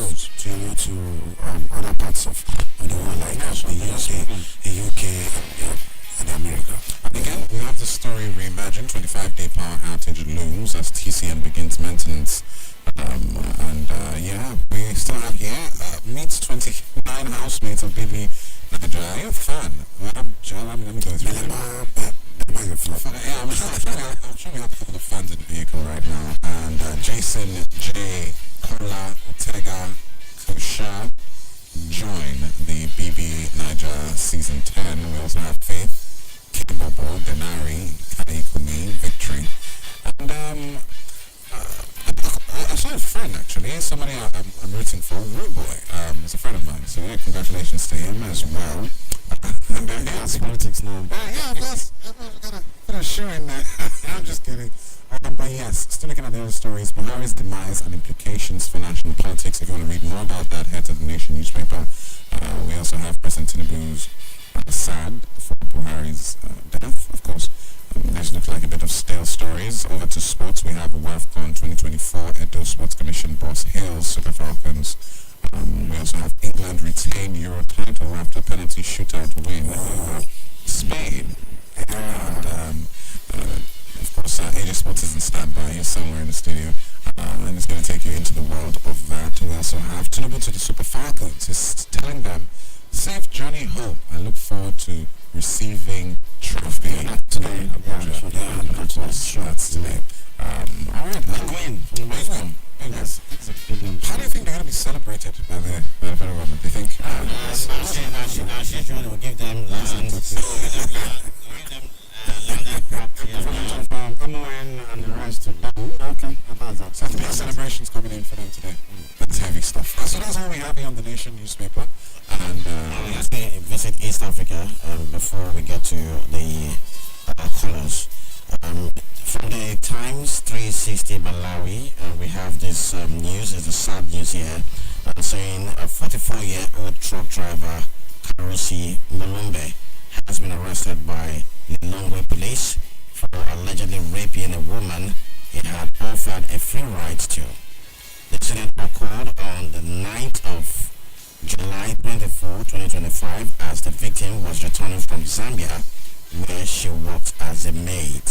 other parts of the world, like the UK and America. And again, we have the story reimagined. 25-day power outage looms as TCN begins maintenance. We still have here meets 29 housemates of BB Nigeria. Are you a fan? Let me go through them. I'm sure we have a couple of fans in the vehicle right now. And Jason J. Kola Otega Kosha join the BB Niger Season 10. We also have Faith, Kibobo, Denari, Kadikumi, Victory. And I saw a friend actually, somebody I'm rooting for, Rude Boy. He's a friend of mine, so yeah, congratulations to him as well. And That's politics now. of course, got a show in there. I'm just kidding. But yes, still looking at the other stories, Buhari's demise and implications for national politics. If you want to read more about that, head to the Nation newspaper. We also have President Tinubu's sad for Buhari's death, of course. This looks like a bit of stale stories. Over to sports, we have WAFCON 2024 Edo Sports Commission boss hails Super Falcons. We also have England retain Euro title after penalty shootout win over Spain. And of course, AJ Sports is in standby. He's somewhere in the studio. and it's going to take you into the world of that. We also have Tinubu to the Super Falcons. He's telling them, safe journey home. I look forward to receiving trophy. Today, That's today. All right, Win. Yes. How do you think they're going to be celebrated by the federal government? Do you think? As usual, they will give them license. MON and the rest of them. Okay, about that. So big celebrations coming in for them today. That's heavy stuff. So that's all we have here on the Nation newspaper. And Let's visit East Africa before we get to the colours. From the Times 360 Malawi, we have this news. It's a sad news here, saying a 44-year-old truck driver, Karusi Mulumbe, has been arrested by Lilongwe police for allegedly raping a woman he had offered a free ride to. The incident occurred on the 9th of July 24, 2025, as the victim was returning from Zambia, where she worked as a maid.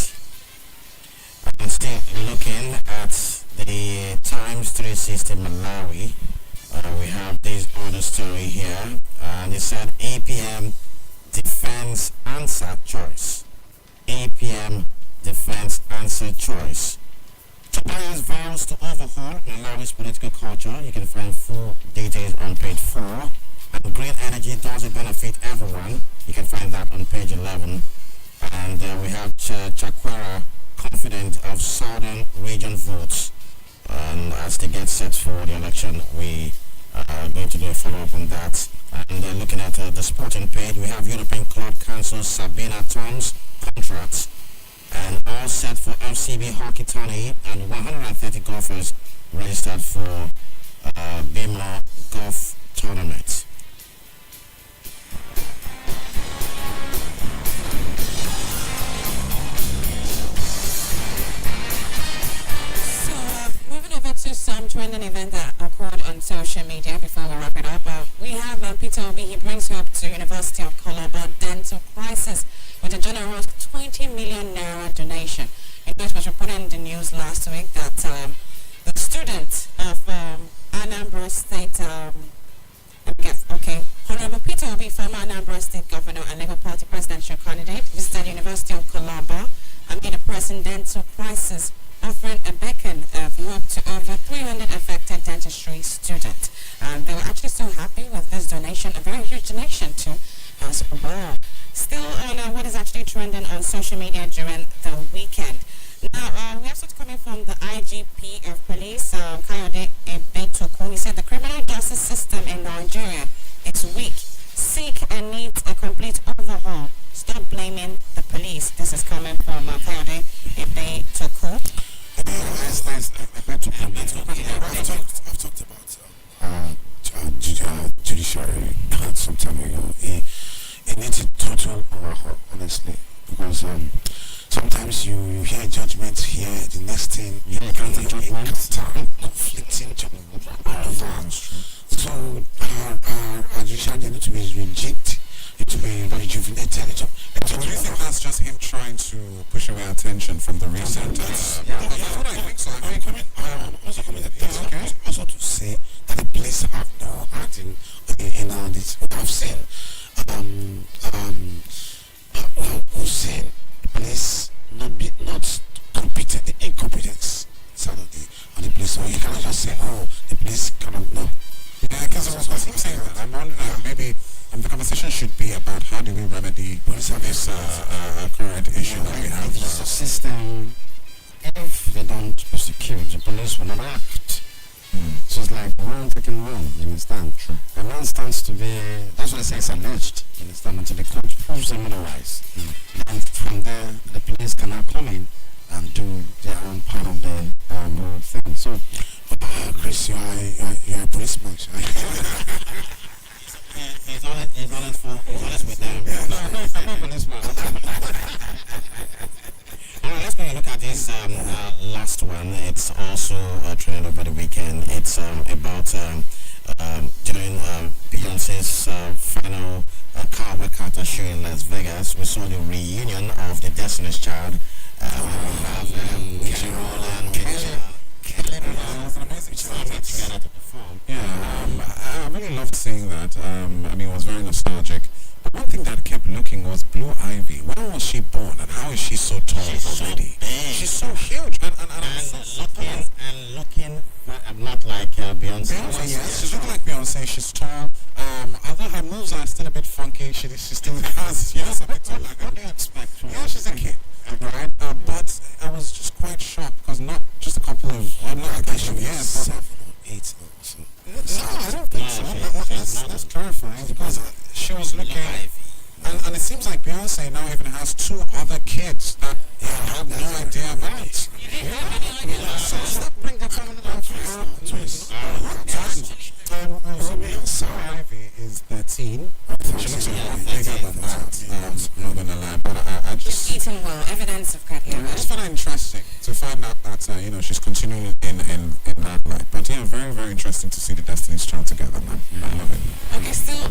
I'm still looking at the Times 360 Malawi. We have this other story here, and it said APM defense answer choice. APM defense answer choice. Tobias vows to overhaul Malawi's political culture. You can find full details on page 4. And green energy does it benefit everyone. You can find that on page 11. And we have Chakwera confident of southern region votes. And as they get set for the election, we are going to do a follow-up on that. And looking at the sporting page, we have European Club cancel Sabina Tom's contracts, and all set for FCB hockey tourney, and 130 golfers registered for BMO golf tournament. Moving over to some trending event that occurred on social media before we wrap it up. We have Peter Obi. He brings hope to University of Calabar dental crisis with a generous 20 million naira donation. It was reported in the news last week that the student of Anambra State, Honorable Peter Obi, former Anambra State Governor and Labour Party presidential candidate, visited University of Calabar amid a pressing dental crisis, offering a beacon of hope to over 300 affected dentistry students. They were actually so happy with this donation, a very huge donation to Super Bowl. Still on what is actually trending on social media during the weekend. Now, we have something coming from the IGP of police, Kayode Ebetoku. He said the criminal justice system in Nigeria is weak, sick, and needs a complete overhaul. Stop blaming the police. This is coming from Kayode Ebetoku. I've talked about judiciary some time ago. It needs a total overhaul, honestly, because sometimes you hear judgments here, the next thing you encounter conflicting judgments all over. So our judiciary need to be rejigged, need to be rejuvenated. do you think that's just him trying to push away attention from the recent? That's what I think so. I think also to say that the police have no heart in all this. What I've seen, Hussein, the police not competent, the incompetence side of the police. So you cannot just say, oh, the police cannot know. Yeah, because I was saying that. I'm wondering maybe the conversation should be about how do we remedy this current issue that we have. It's a system. If they don't prosecute, the police will not act. So it's like wrong taking wrong, you understand? True. A man stands to be, that's what I say, it's alleged, you understand, until the court proves them otherwise. And from there, the police can now come in and do their own part of the whole thing. So, Chris, you're a policeman. he's honest with them. No, I'm not a policeman. Let's go and look at this last one. It's also trending over the weekend. It's about during Beyonce's final Cowboy Carter show in Las Vegas. We saw the reunion of the Destiny's Child. We have It was an amazing show. Together to perform. Yeah, I really loved seeing that. I mean, it was very nostalgic. But one thing that kept looking was Blue Ivy. When was she born, and how is she so tall already? She's so huge, and looking not like Beyonce. Beyonce, yes, she's looking like Beyonce. She's tall. Although her moves are still a bit funky, she still has a bit tall. Like, what do you expect? Yeah, she's a kid, right? But I was just quite shocked because not just a couple of, not a couple of years, 7 or 8 or so. no, I don't think so. That's clarifying because she was looking, and it seems like Beyonce now even has 2 other kids that I had no idea about. So stop bringing the family so Ivy is 13. She looks a lot bigger than that. I'm not gonna lie, but I just. She's eating well. Evidence of good I hair. just find it interesting to find out that she's continuing in that light. But yeah, very very interesting to see the Destiny's Child together, man. I love it. Okay, still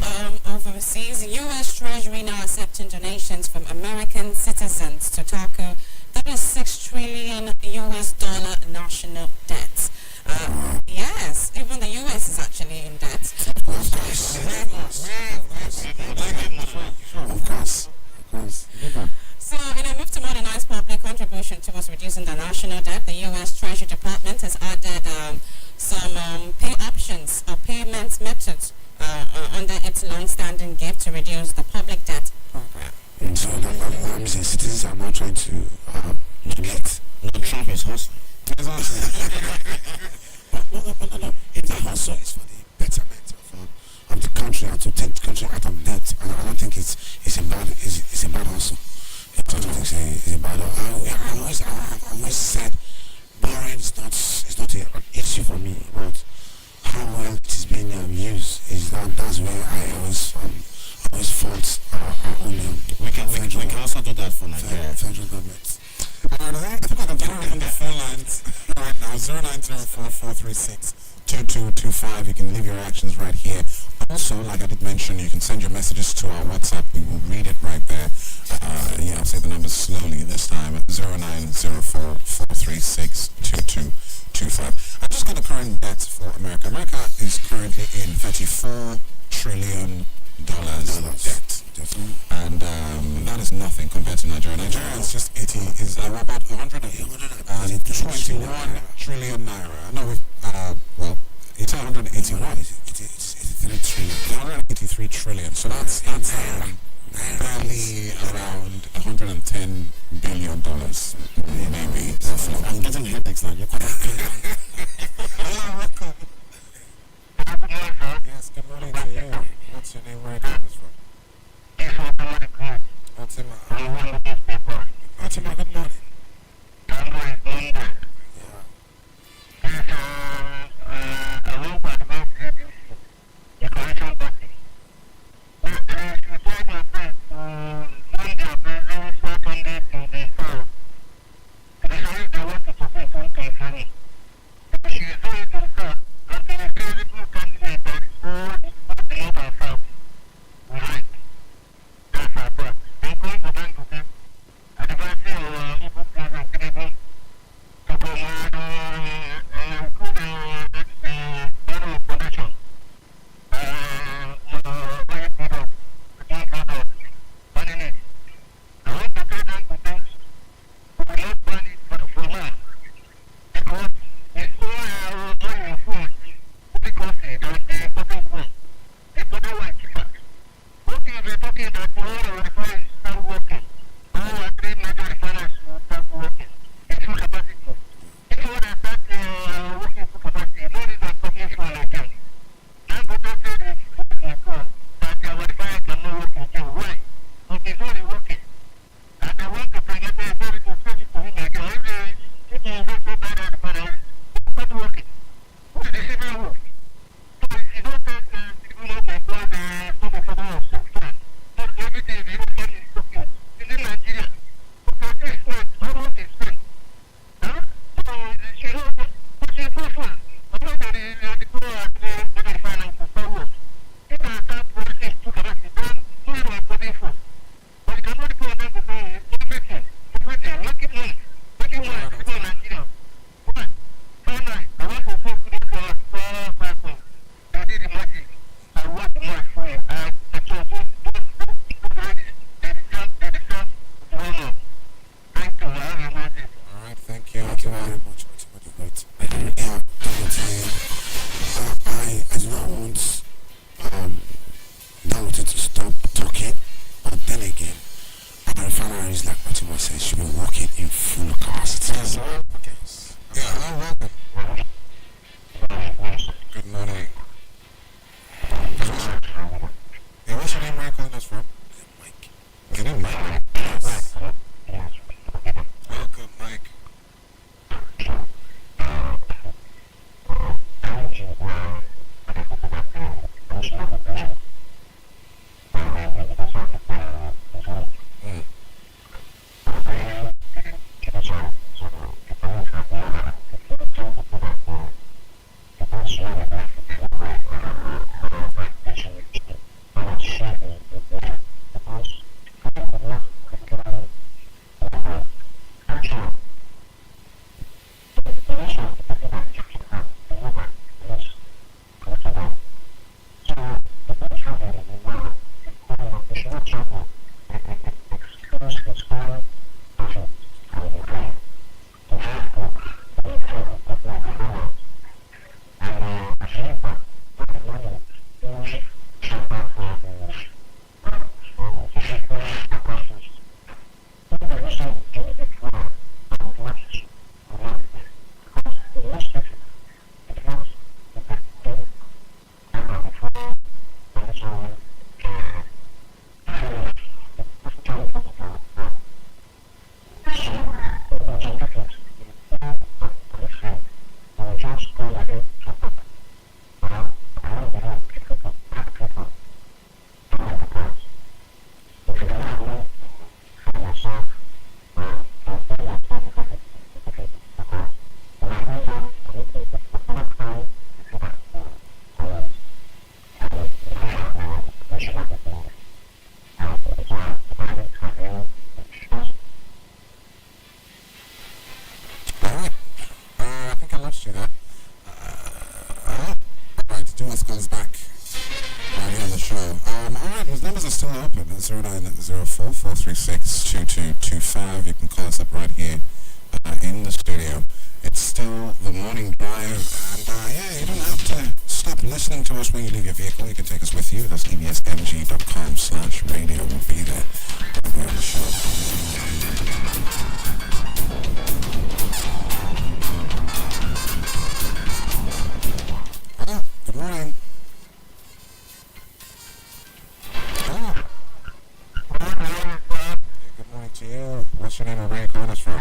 overseas, U.S. Treasury now accepting donations from American citizens to tackle $36 trillion US dollar national debt. Yes, even the U.S. is actually in debt. Of course. So, in a move to modernize public contribution towards reducing the national debt, the U.S. Treasury Department has added some pay options or payment methods under its long-standing gift to reduce the public debt program. And so that means the citizens are now trying to neglect. No, Trump is hustling. No. If the hustle is for the betterment of the country and to take the country out of debt, I don't think it's a bad hustle. I don't think it's a bad hustle. I always said borrowing is not an issue for me, but how well it is being used that's where I always fault our own We can also do that for Nigeria. federal government. Alright, I think I can throw on the phone lines right now. 0904-436-2225. You can leave your reactions right here. Also, like I did mention, you can send your messages to our WhatsApp. We will read it right there. I'll say the numbers slowly this time. 0904-436-2225. I just got the current debt for America. America is currently in $34 trillion debt. And that is nothing compared to Nigeria. Nigeria is just about 121 trillion naira. No, it's 181. It's 183 trillion. So that's barely around $110 billion, maybe. I'm getting headaches now. Hello, welcome. Yes, good morning to you. What's your name? Where are you calling us from? Fatima, good morning. Advising our said should be working in full capacity. Yes, yeah, hello, welcome. Good morning. Yeah, what's your name? Where are you calling us from? Mike. Your name, Mike? Yes. Welcome, Mike. Alright, I think I lost you there. Alright, Dumas comes back right here on the show. Alright, his numbers are still open. 0904 436 2225. You can call us up right here in the studio. It's still the morning drive, and yeah, you don't have to stop listening to us when you leave your vehicle. You can take us with you. That's ebsng.com/radio. We'll be there right here on the show. Hello, good morning. Hello. Yeah, good morning to you. What's your name and where are you calling us from?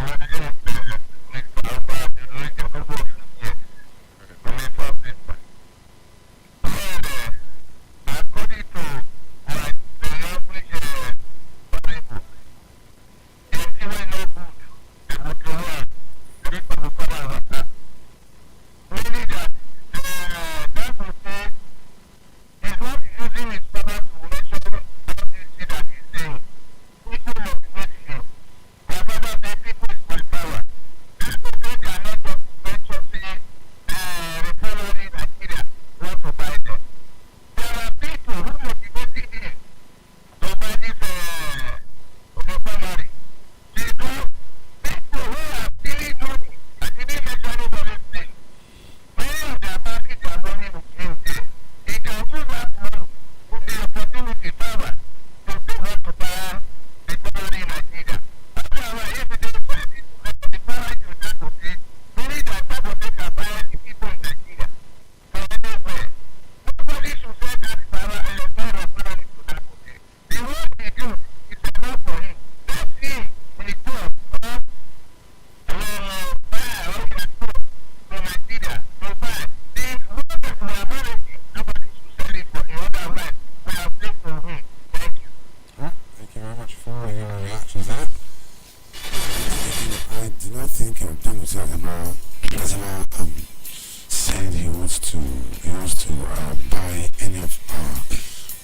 Buy any of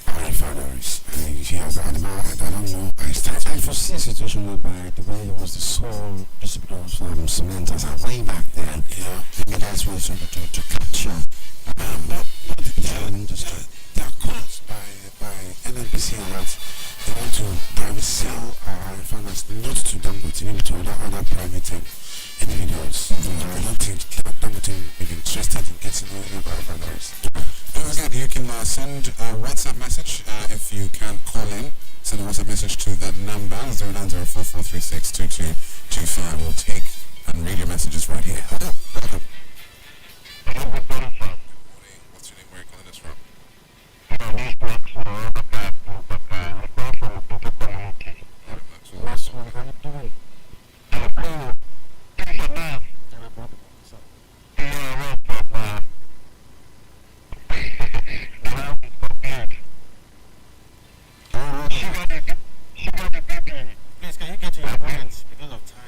our refineries. He has I don't know. I foresee a situation whereby the way he was the sole distributor of cement as a way back then. Yeah, maybe that's why he's able to capture. But they are caused by NNPC and that they want to private sell our refineries, not to Dangote, maybe to other private individuals. I don't think Dangote will be interested in getting any of our refineries. Again, you can send a WhatsApp message if you can't call in. Send a WhatsApp message to that number 090443622225. We'll take and read your messages right here. Hello. Welcome. Good morning. What's your name? Where are you calling us from? Please, can you get to your points because of time?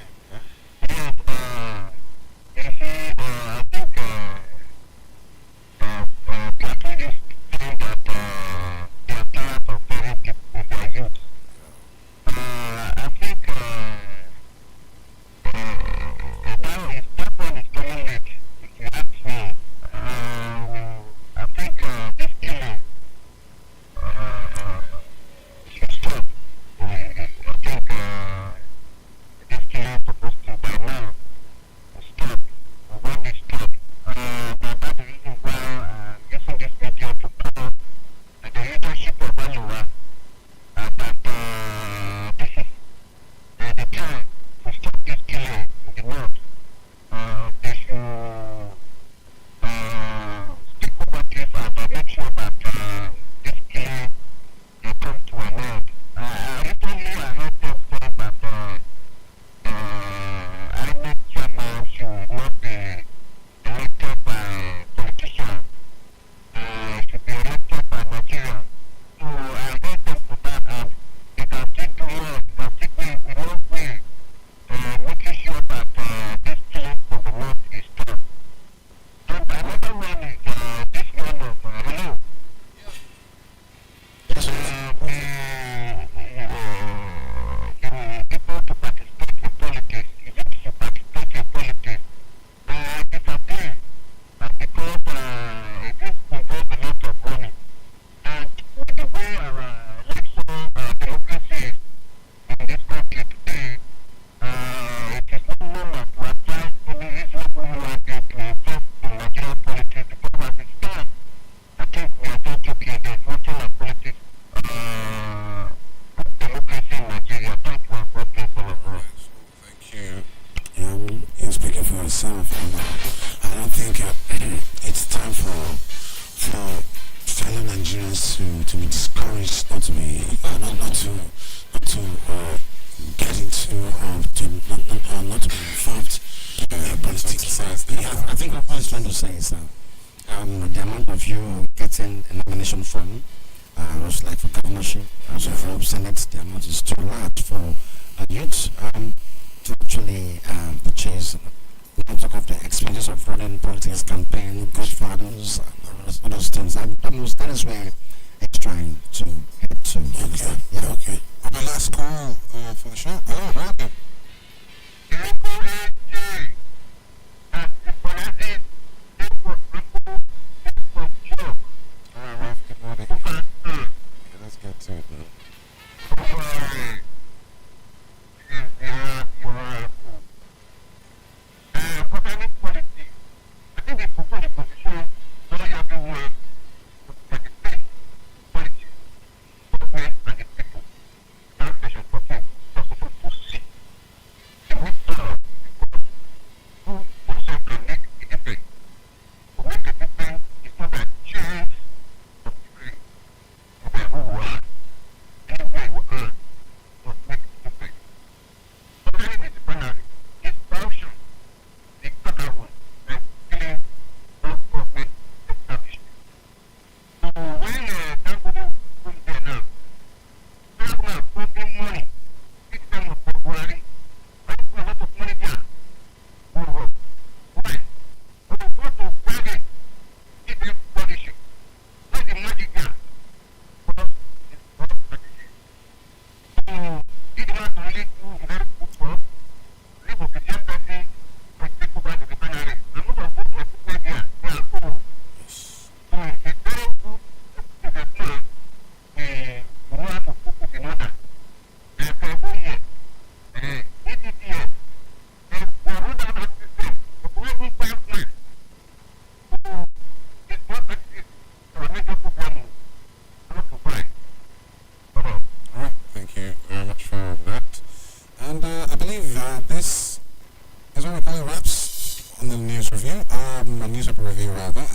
newspaper review rather.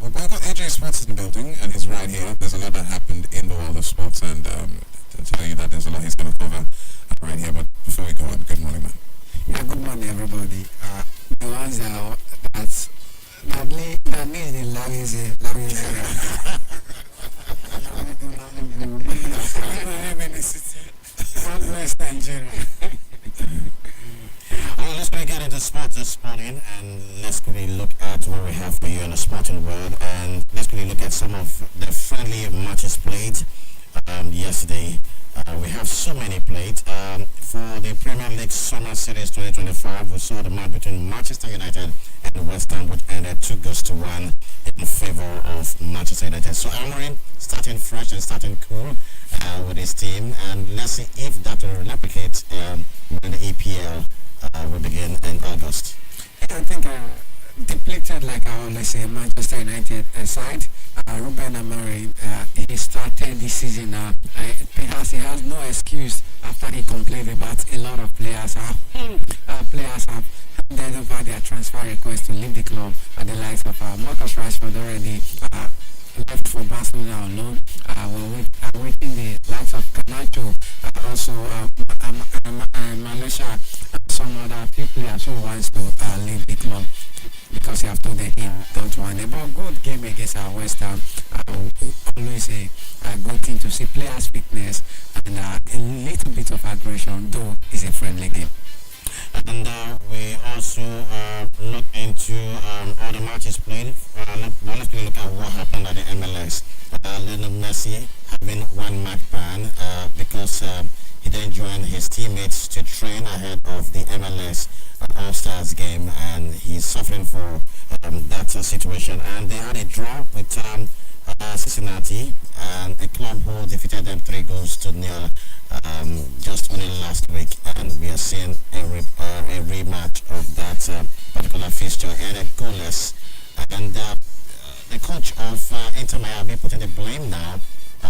We've got AJ Sports in the building, and he's right here. There's a lot that happened in the world of sports, and to tell you that there's a lot he's going to cover right here. But before we go on, good morning, man. Yeah, good morning, everybody. The ones that means the West Nigeria. Well, let's quickly get into sports this morning, and let's quickly look at what we have for you in the sporting world, and let's quickly look at some of the friendly matches played yesterday. We have so many played. For the Premier League Summer Series 2025, we saw the match between Manchester United and West Ham, which ended 2-1 in favor of Manchester United. So Amorim starting fresh and starting cool with his team, and let's see if that will replicate when the EPL will begin in August. I think depleted, like I always say, Manchester United side. Ruben Amorim, he started this season. Perhaps he has no excuse after he complained about a lot of players. Players have handed over their transfer request to leave the club. The likes of Marcus Rashford already left for Barcelona on loan. We're waiting the likes of Garnacho, also Malaysia, some other few players who wants to leave the club because you have told them don't want it. But good game against West Ham. Always a good thing to see players' fitness and a little bit of aggression, though it's a friendly game. And we also look into other matches played. Let's look at what happened at the MLS. Lionel Messi having one match ban because he didn't join his teammates to train ahead of the MLS All-Stars game, and he's suffering for that situation. And they had a draw with Cincinnati, and a club who defeated them 3-0 just only last week, and we are seeing a rematch of that particular fixture, and a goalless. And the coach of Inter Miami putting the blame now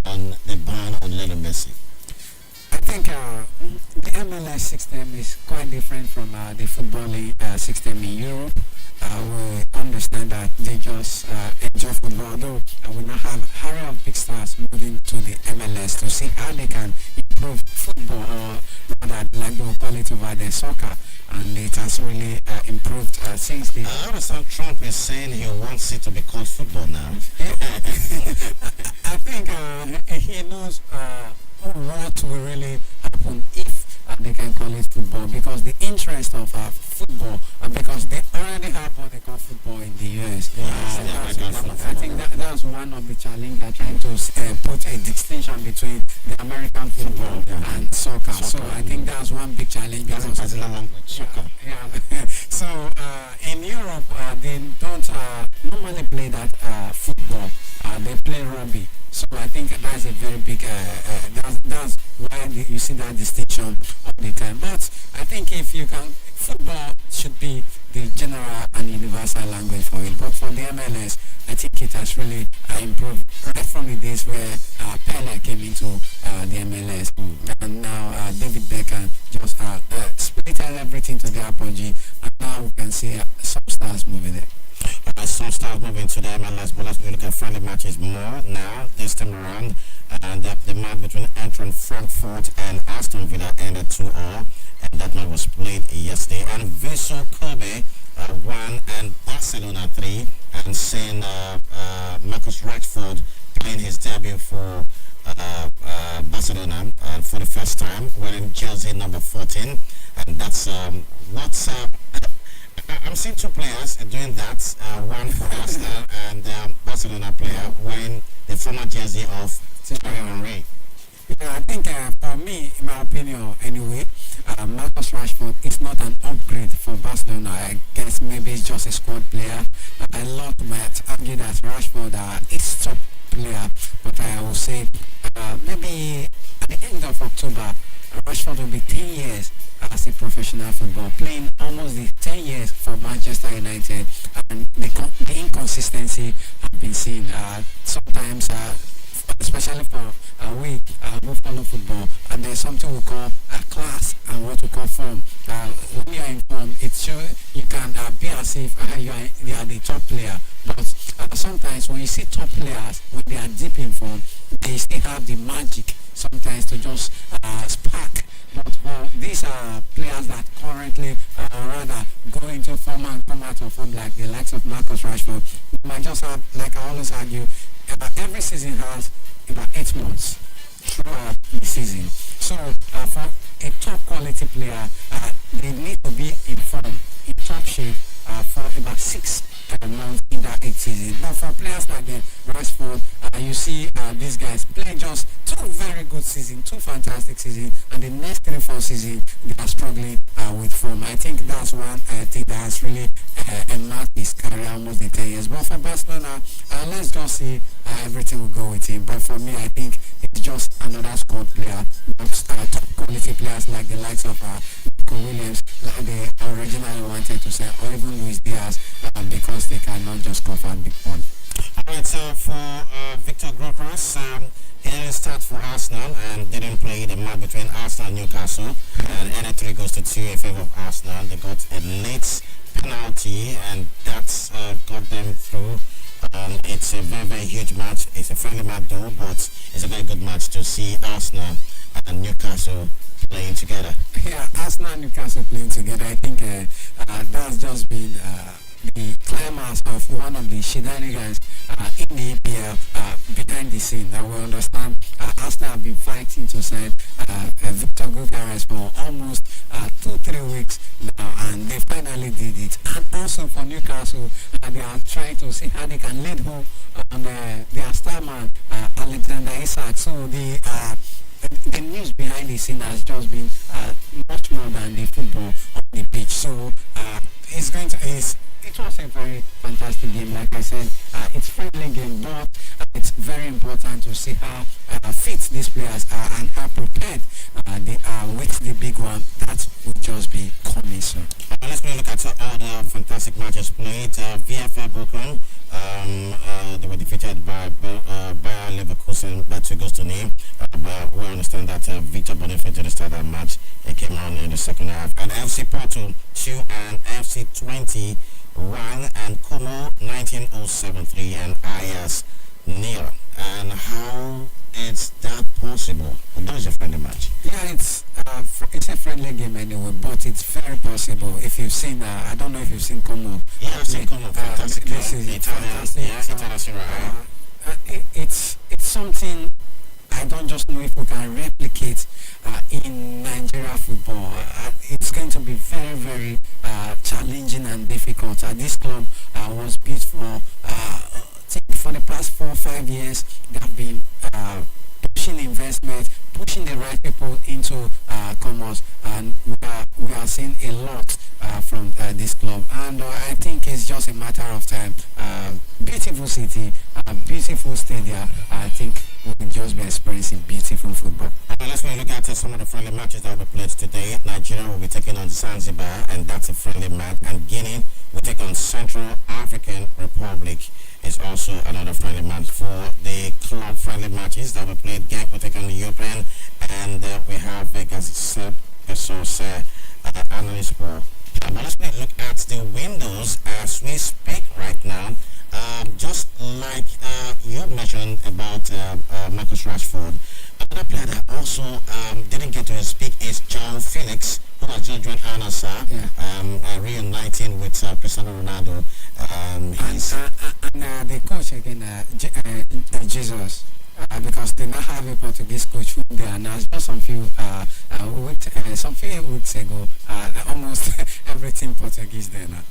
on the ban on Lionel Messi. I think the MLS system is quite different from the footballing system in Europe. We understand that they just enjoy football, although we now have a array of big stars moving to the MLS to see how they can improve football, or rather, like they will call it over there, soccer, and it has really improved since the... I understand Trump is saying he wants it to be called football now. I think he knows what will really happen if they can call it football, because the interest of football, because they already have what they call football in the US. I think that's one of the challenges they're trying to put a distinction between the American football and soccer. So I think that's one big challenge. That's a Brazilian language, soccer. Yeah. So in Europe, they don't normally play that football. They play rugby. So I think that's a very big, that's why you see that distinction all the time. But I think if you can, football should be the general and universal language for it. But for the MLS, I think it has really improved right from the days where Pele came into the MLS. And now David Beckham just split everything to the apogee. And now we can see some stars moving there. Some stars moving to the MLS, but let's look at friendly matches more now, this time around. And the match between Eintracht Frankfurt and Aston Villa ended 2-0, and that match was played yesterday. And Vissel Kobe 1 and Barcelona 3, and seeing Marcus Rashford playing his debut for Barcelona for the first time, wearing jersey number 14, and that's what's I'm seeing two players doing that, one for Arsenal and Barcelona player wearing the former jersey of Thierry Henry. Yeah, I think for me, in my opinion anyway, Marcus Rashford is not an upgrade for Barcelona. I guess maybe it's just a squad player. A lot might argue that Rashford is top player, but I will say maybe at the end of October, Rashford will be 10 years as a professional football, playing almost the 10 years for Manchester United, and the inconsistency have been seen. Sometimes especially for who follow football. And there's something we call class and what we call form. When you're in form, it's sure you can be as if you are the top player. But sometimes when you see top players, when they are deep in form, they still have the magic sometimes to just spark. But these are players that currently rather go into form and come out of form, like the likes of Marcus Rashford. You might just have, like I always argue, every season has about 8 months throughout the season. So for a top quality player, they need to be in form, in top shape for about 6 months in that 8th season. But for players like Rashford, you see these guys play just 2 very good seasons, 2 fantastic seasons, and the next 3-4 seasons they are struggling with form. I think that's one thing that has really marked his career almost in 10 years. But for Barcelona, let's just see everything will go with him. But for me, I think it's just another squad player. Top quality players like the likes of Nico Williams, like they originally wanted to say, or even Luis Diaz, because they cannot just cover the one. Alright, so for Victor Gyokeres, he didn't start for Arsenal and didn't play the match between Arsenal and Newcastle. And any 3 goes to 2 in favor of Arsenal. They got a late penalty and that got them through. It's a very, very huge match. It's a friendly match though, but it's a very good match to see Arsenal and Newcastle playing together. Yeah, Arsenal and Newcastle playing together. I think that's just been the climax of one of the shenanigans in the EPL behind the scene. That we understand Arsenal have been fighting to send Victor Gyokeres for almost 2-3 weeks now, and they finally did it. And also for Newcastle, they are trying to see how they can lead home on their star man Alexander Isak. So the news behind the scene has just been much more than the football on the pitch. So it was a very fantastic game. Like I said, it's friendly game, but it's very important to see how fit these players are and how prepared they are with the big one that will just be coming soon. Let's look at all the fantastic matches played. VfL Bochum, they were defeated by Bayer Leverkusen by 2 goals to nil. But we understand that Victor Boniface didn't start that match. It came on in the second half. And FC Porto 2 and FC 20 1 and Como 19073 and Ajax 0. And how is that possible? That is a friendly match. Yeah, it's a friendly game anyway, but it's very possible. If you've seen, I don't know if you've seen Como. Yeah, I've seen Como. Fantastic. This is Italian. It's something I don't just know if we can replicate in Nigeria football. It's going to be very, very challenging and difficult. This club was built for the past 4 or 5 years. They have been pushing investment, pushing the right people into commerce, and we are seeing a lot from this club. And I think it's just a matter of time. Beautiful city, beautiful stadium. I think we will just be experiencing beautiful football. Let's look at some of the friendly matches that will be played today. Nigeria will be taking on Zanzibar, and that's a friendly match. And Guinea will take on Central African Republic. It's also another friendly match. For the club friendly matches that will be played, Genk will take on the European, and we have Gaziantep versus Analispor. But let's look at the windows as we speak right now. Just like you mentioned about Marcus Rashford, another player that also didn't get to speak is João Felix, who has just joined Al Nassr, reuniting with Cristiano Ronaldo. And the coach again, Jesus. Because they now have a Portuguese coach who they announced just some few weeks ago. Almost everything Portuguese there now.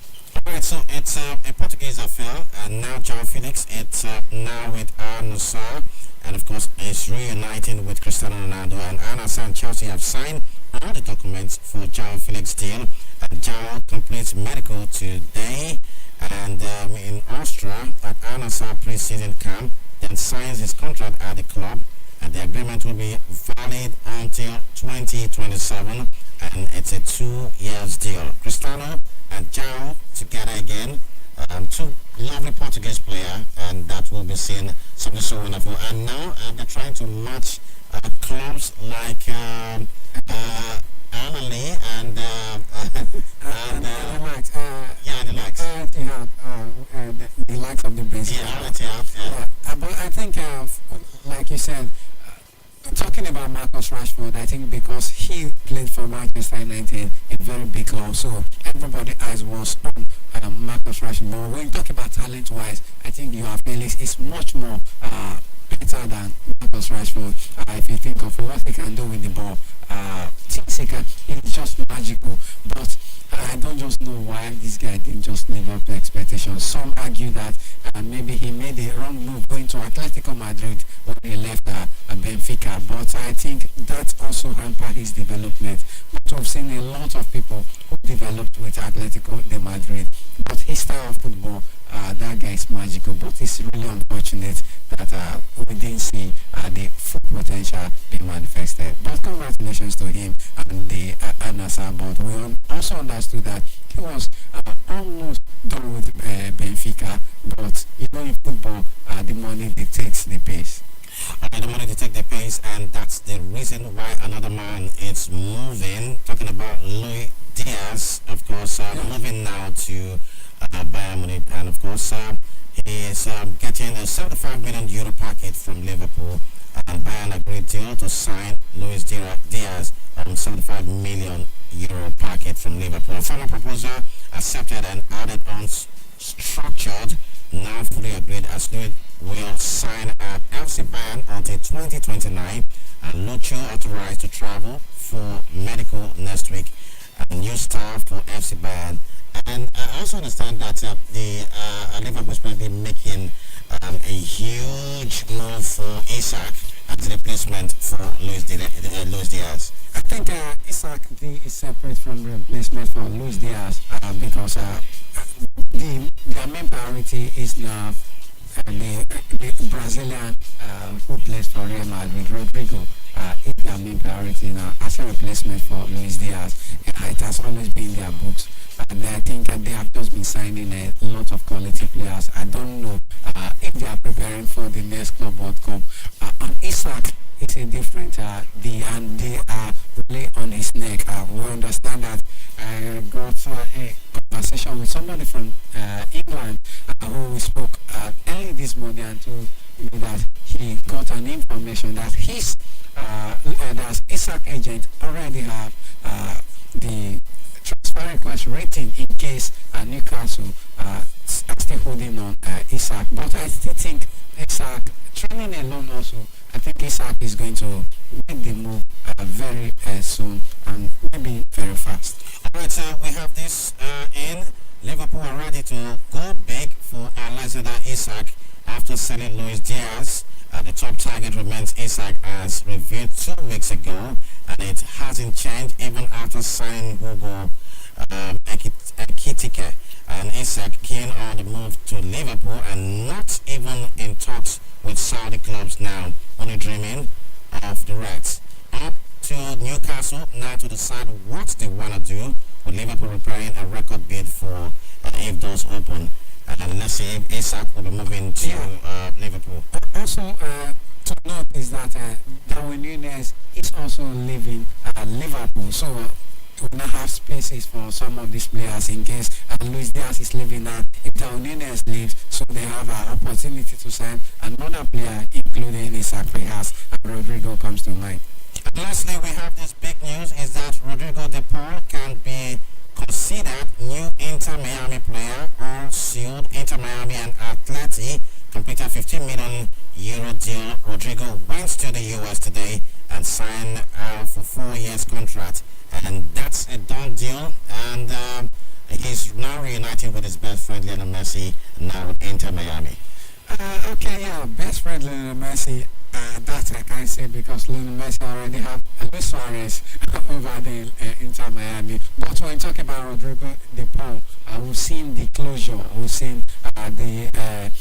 Alright, so it's a Portuguese affair, and now João Felix, it's now with Al Nassr, and of course it's reuniting with Cristiano Ronaldo, and Al Nassr and Chelsea have signed all the documents for João Felix deal, and João completes medical today, and in Austria at Al Nassr pre-season camp, then signs his contract at the club, and the agreement will be valid until 2027, and it's a 2 years deal. Cristiano and João together again, two lovely Portuguese player, and that will be seen something so wonderful. And now they're trying to match clubs like Anali and yeah, the likes. The likes of the best. Yeah. But I think, like you said, talking about Marcus Rashford, I think because he played for Manchester United, a very big club, so everybody eyes was on Marcus Rashford. But when you talk about talent-wise, I think you have Felix is much more better than Marcus Rashford. If you think of what he can do with the ball, it's just magical. But I don't just know why this guy didn't just live up to expectations. Some argue that maybe he made the wrong move going to Atletico Madrid when he left Benfica, but I think that also hampered his development. But we've seen a lot of people who developed with Atletico de Madrid, but his style of football, that guy is magical. But it's really unfortunate that we didn't see the full potential being manifested. But congratulations to him and the Al-Nassr. But we also understood that he was almost done with Benfica. But you know, in football, the money dictates the pace. The money to take the pace, and that's the reason why another man is moving. Talking about Luis Diaz, of course, moving now to Bayern Munich, and of course, he is getting a 75 million euro package from Liverpool, and Bayern agreed deal to sign Luis Diaz on 75 million euro package from Liverpool. Formal proposal accepted and added on structured, now fully agreed as Luis will sign at FC Bayern until 2029, and Lucho authorized to travel for medical next week. A new star for FC Bayern. And I also understand that the Liverpool is going to be making a huge move for Isak as a replacement for Luis Diaz. I think Isak is separate from replacement for Luis Diaz because their main priority is now the Brazilian who plays for Real Madrid, Rodrigo, is their main priority now as a replacement for Luis Diaz. It has always been their books. And I think they have just been signing a lot of quality players. I don't know if they are preparing for the next Club World Cup. And Isak is a different, and they are really on his neck. We understand that I got a conversation with somebody from England who we spoke early this morning and told me that he got an information that his that Isak agent already have the transfer request rating in case Newcastle are still holding on Isak. But I still think Isak, training alone also, I think Isak is going to make the move very soon and maybe very fast. Alright, we have this in Liverpool are ready to go big for Alexander Isak after selling Luis Diaz. The top target remains Isak as reviewed 2 weeks ago, and it hasn't changed even after signing Hugo Ekitike. And Isak keen on the move to Liverpool and not even in talks with Saudi clubs now, only dreaming of the Reds. Up to Newcastle now to decide what they want to do, with Liverpool preparing a record bid for if those open. And let's see if Isak will be moving to Liverpool. Also, to note is that Darwin Núñez is also leaving Liverpool. So we now have spaces for some of these players in case Luis Diaz is leaving now. If Darwin Núñez leaves, so they have an opportunity to sign another player, including Isak Farias, and Rodrigo comes to mind. And lastly, we have this big news is that Rodrigo De Paul can be considered new Inter Miami player. All sealed. Inter Miami and Atleti completed €15 million deal. Rodrigo went to the US today and signed for 4 years contract, and that's a done deal. And he's now reuniting with his best friend Lionel Messi, now with Inter Miami. Best friend Lionel Messi. That I can't say because Lionel Messi already have Luis Suarez over the Inter Miami. But when you talk about Rodrigo De Paul, we've seen the closure, we've seen the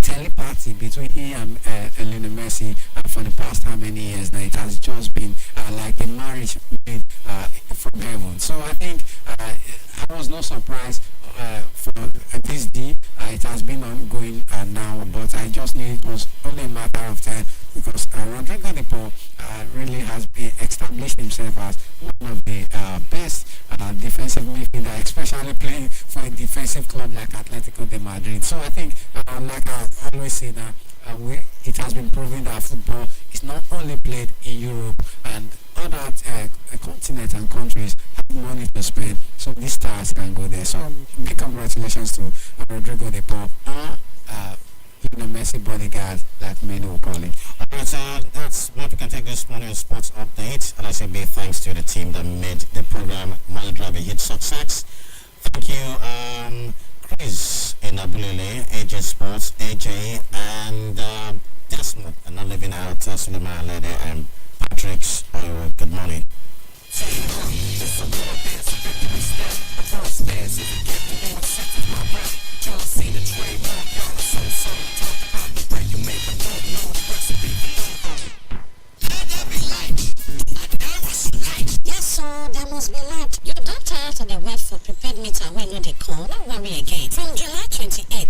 telepathy between him and Lionel Messi for the past how many years now. It has just been like a marriage made from heaven. So I think I was not surprised for this deal. It has been ongoing now, but I just knew it was only a matter of time because Rodrigo De Paul really has been established himself as one of the best defensive midfielder, especially playing for a defensive club like Atletico de Madrid. So I think, like I always say, that it has been proven that football is not only played in Europe and other continents and countries have money to spend, so these stars can go there. So big congratulations to Rodrigo De Paul, Messi bodyguard, like many will call it. Alright, that's what we can take this morning sports update. And I say big thanks to the team that made the program My Drive a Hit success. Thank you, Chris in Abulele, AJ Sports, AJ, and Desmond, and not leaving out Suleiman Lede and Patrick's. Good morning. Yes, so there must be light. You don't have to wait for prepared meter when you they call. Don't worry again. From July 28th,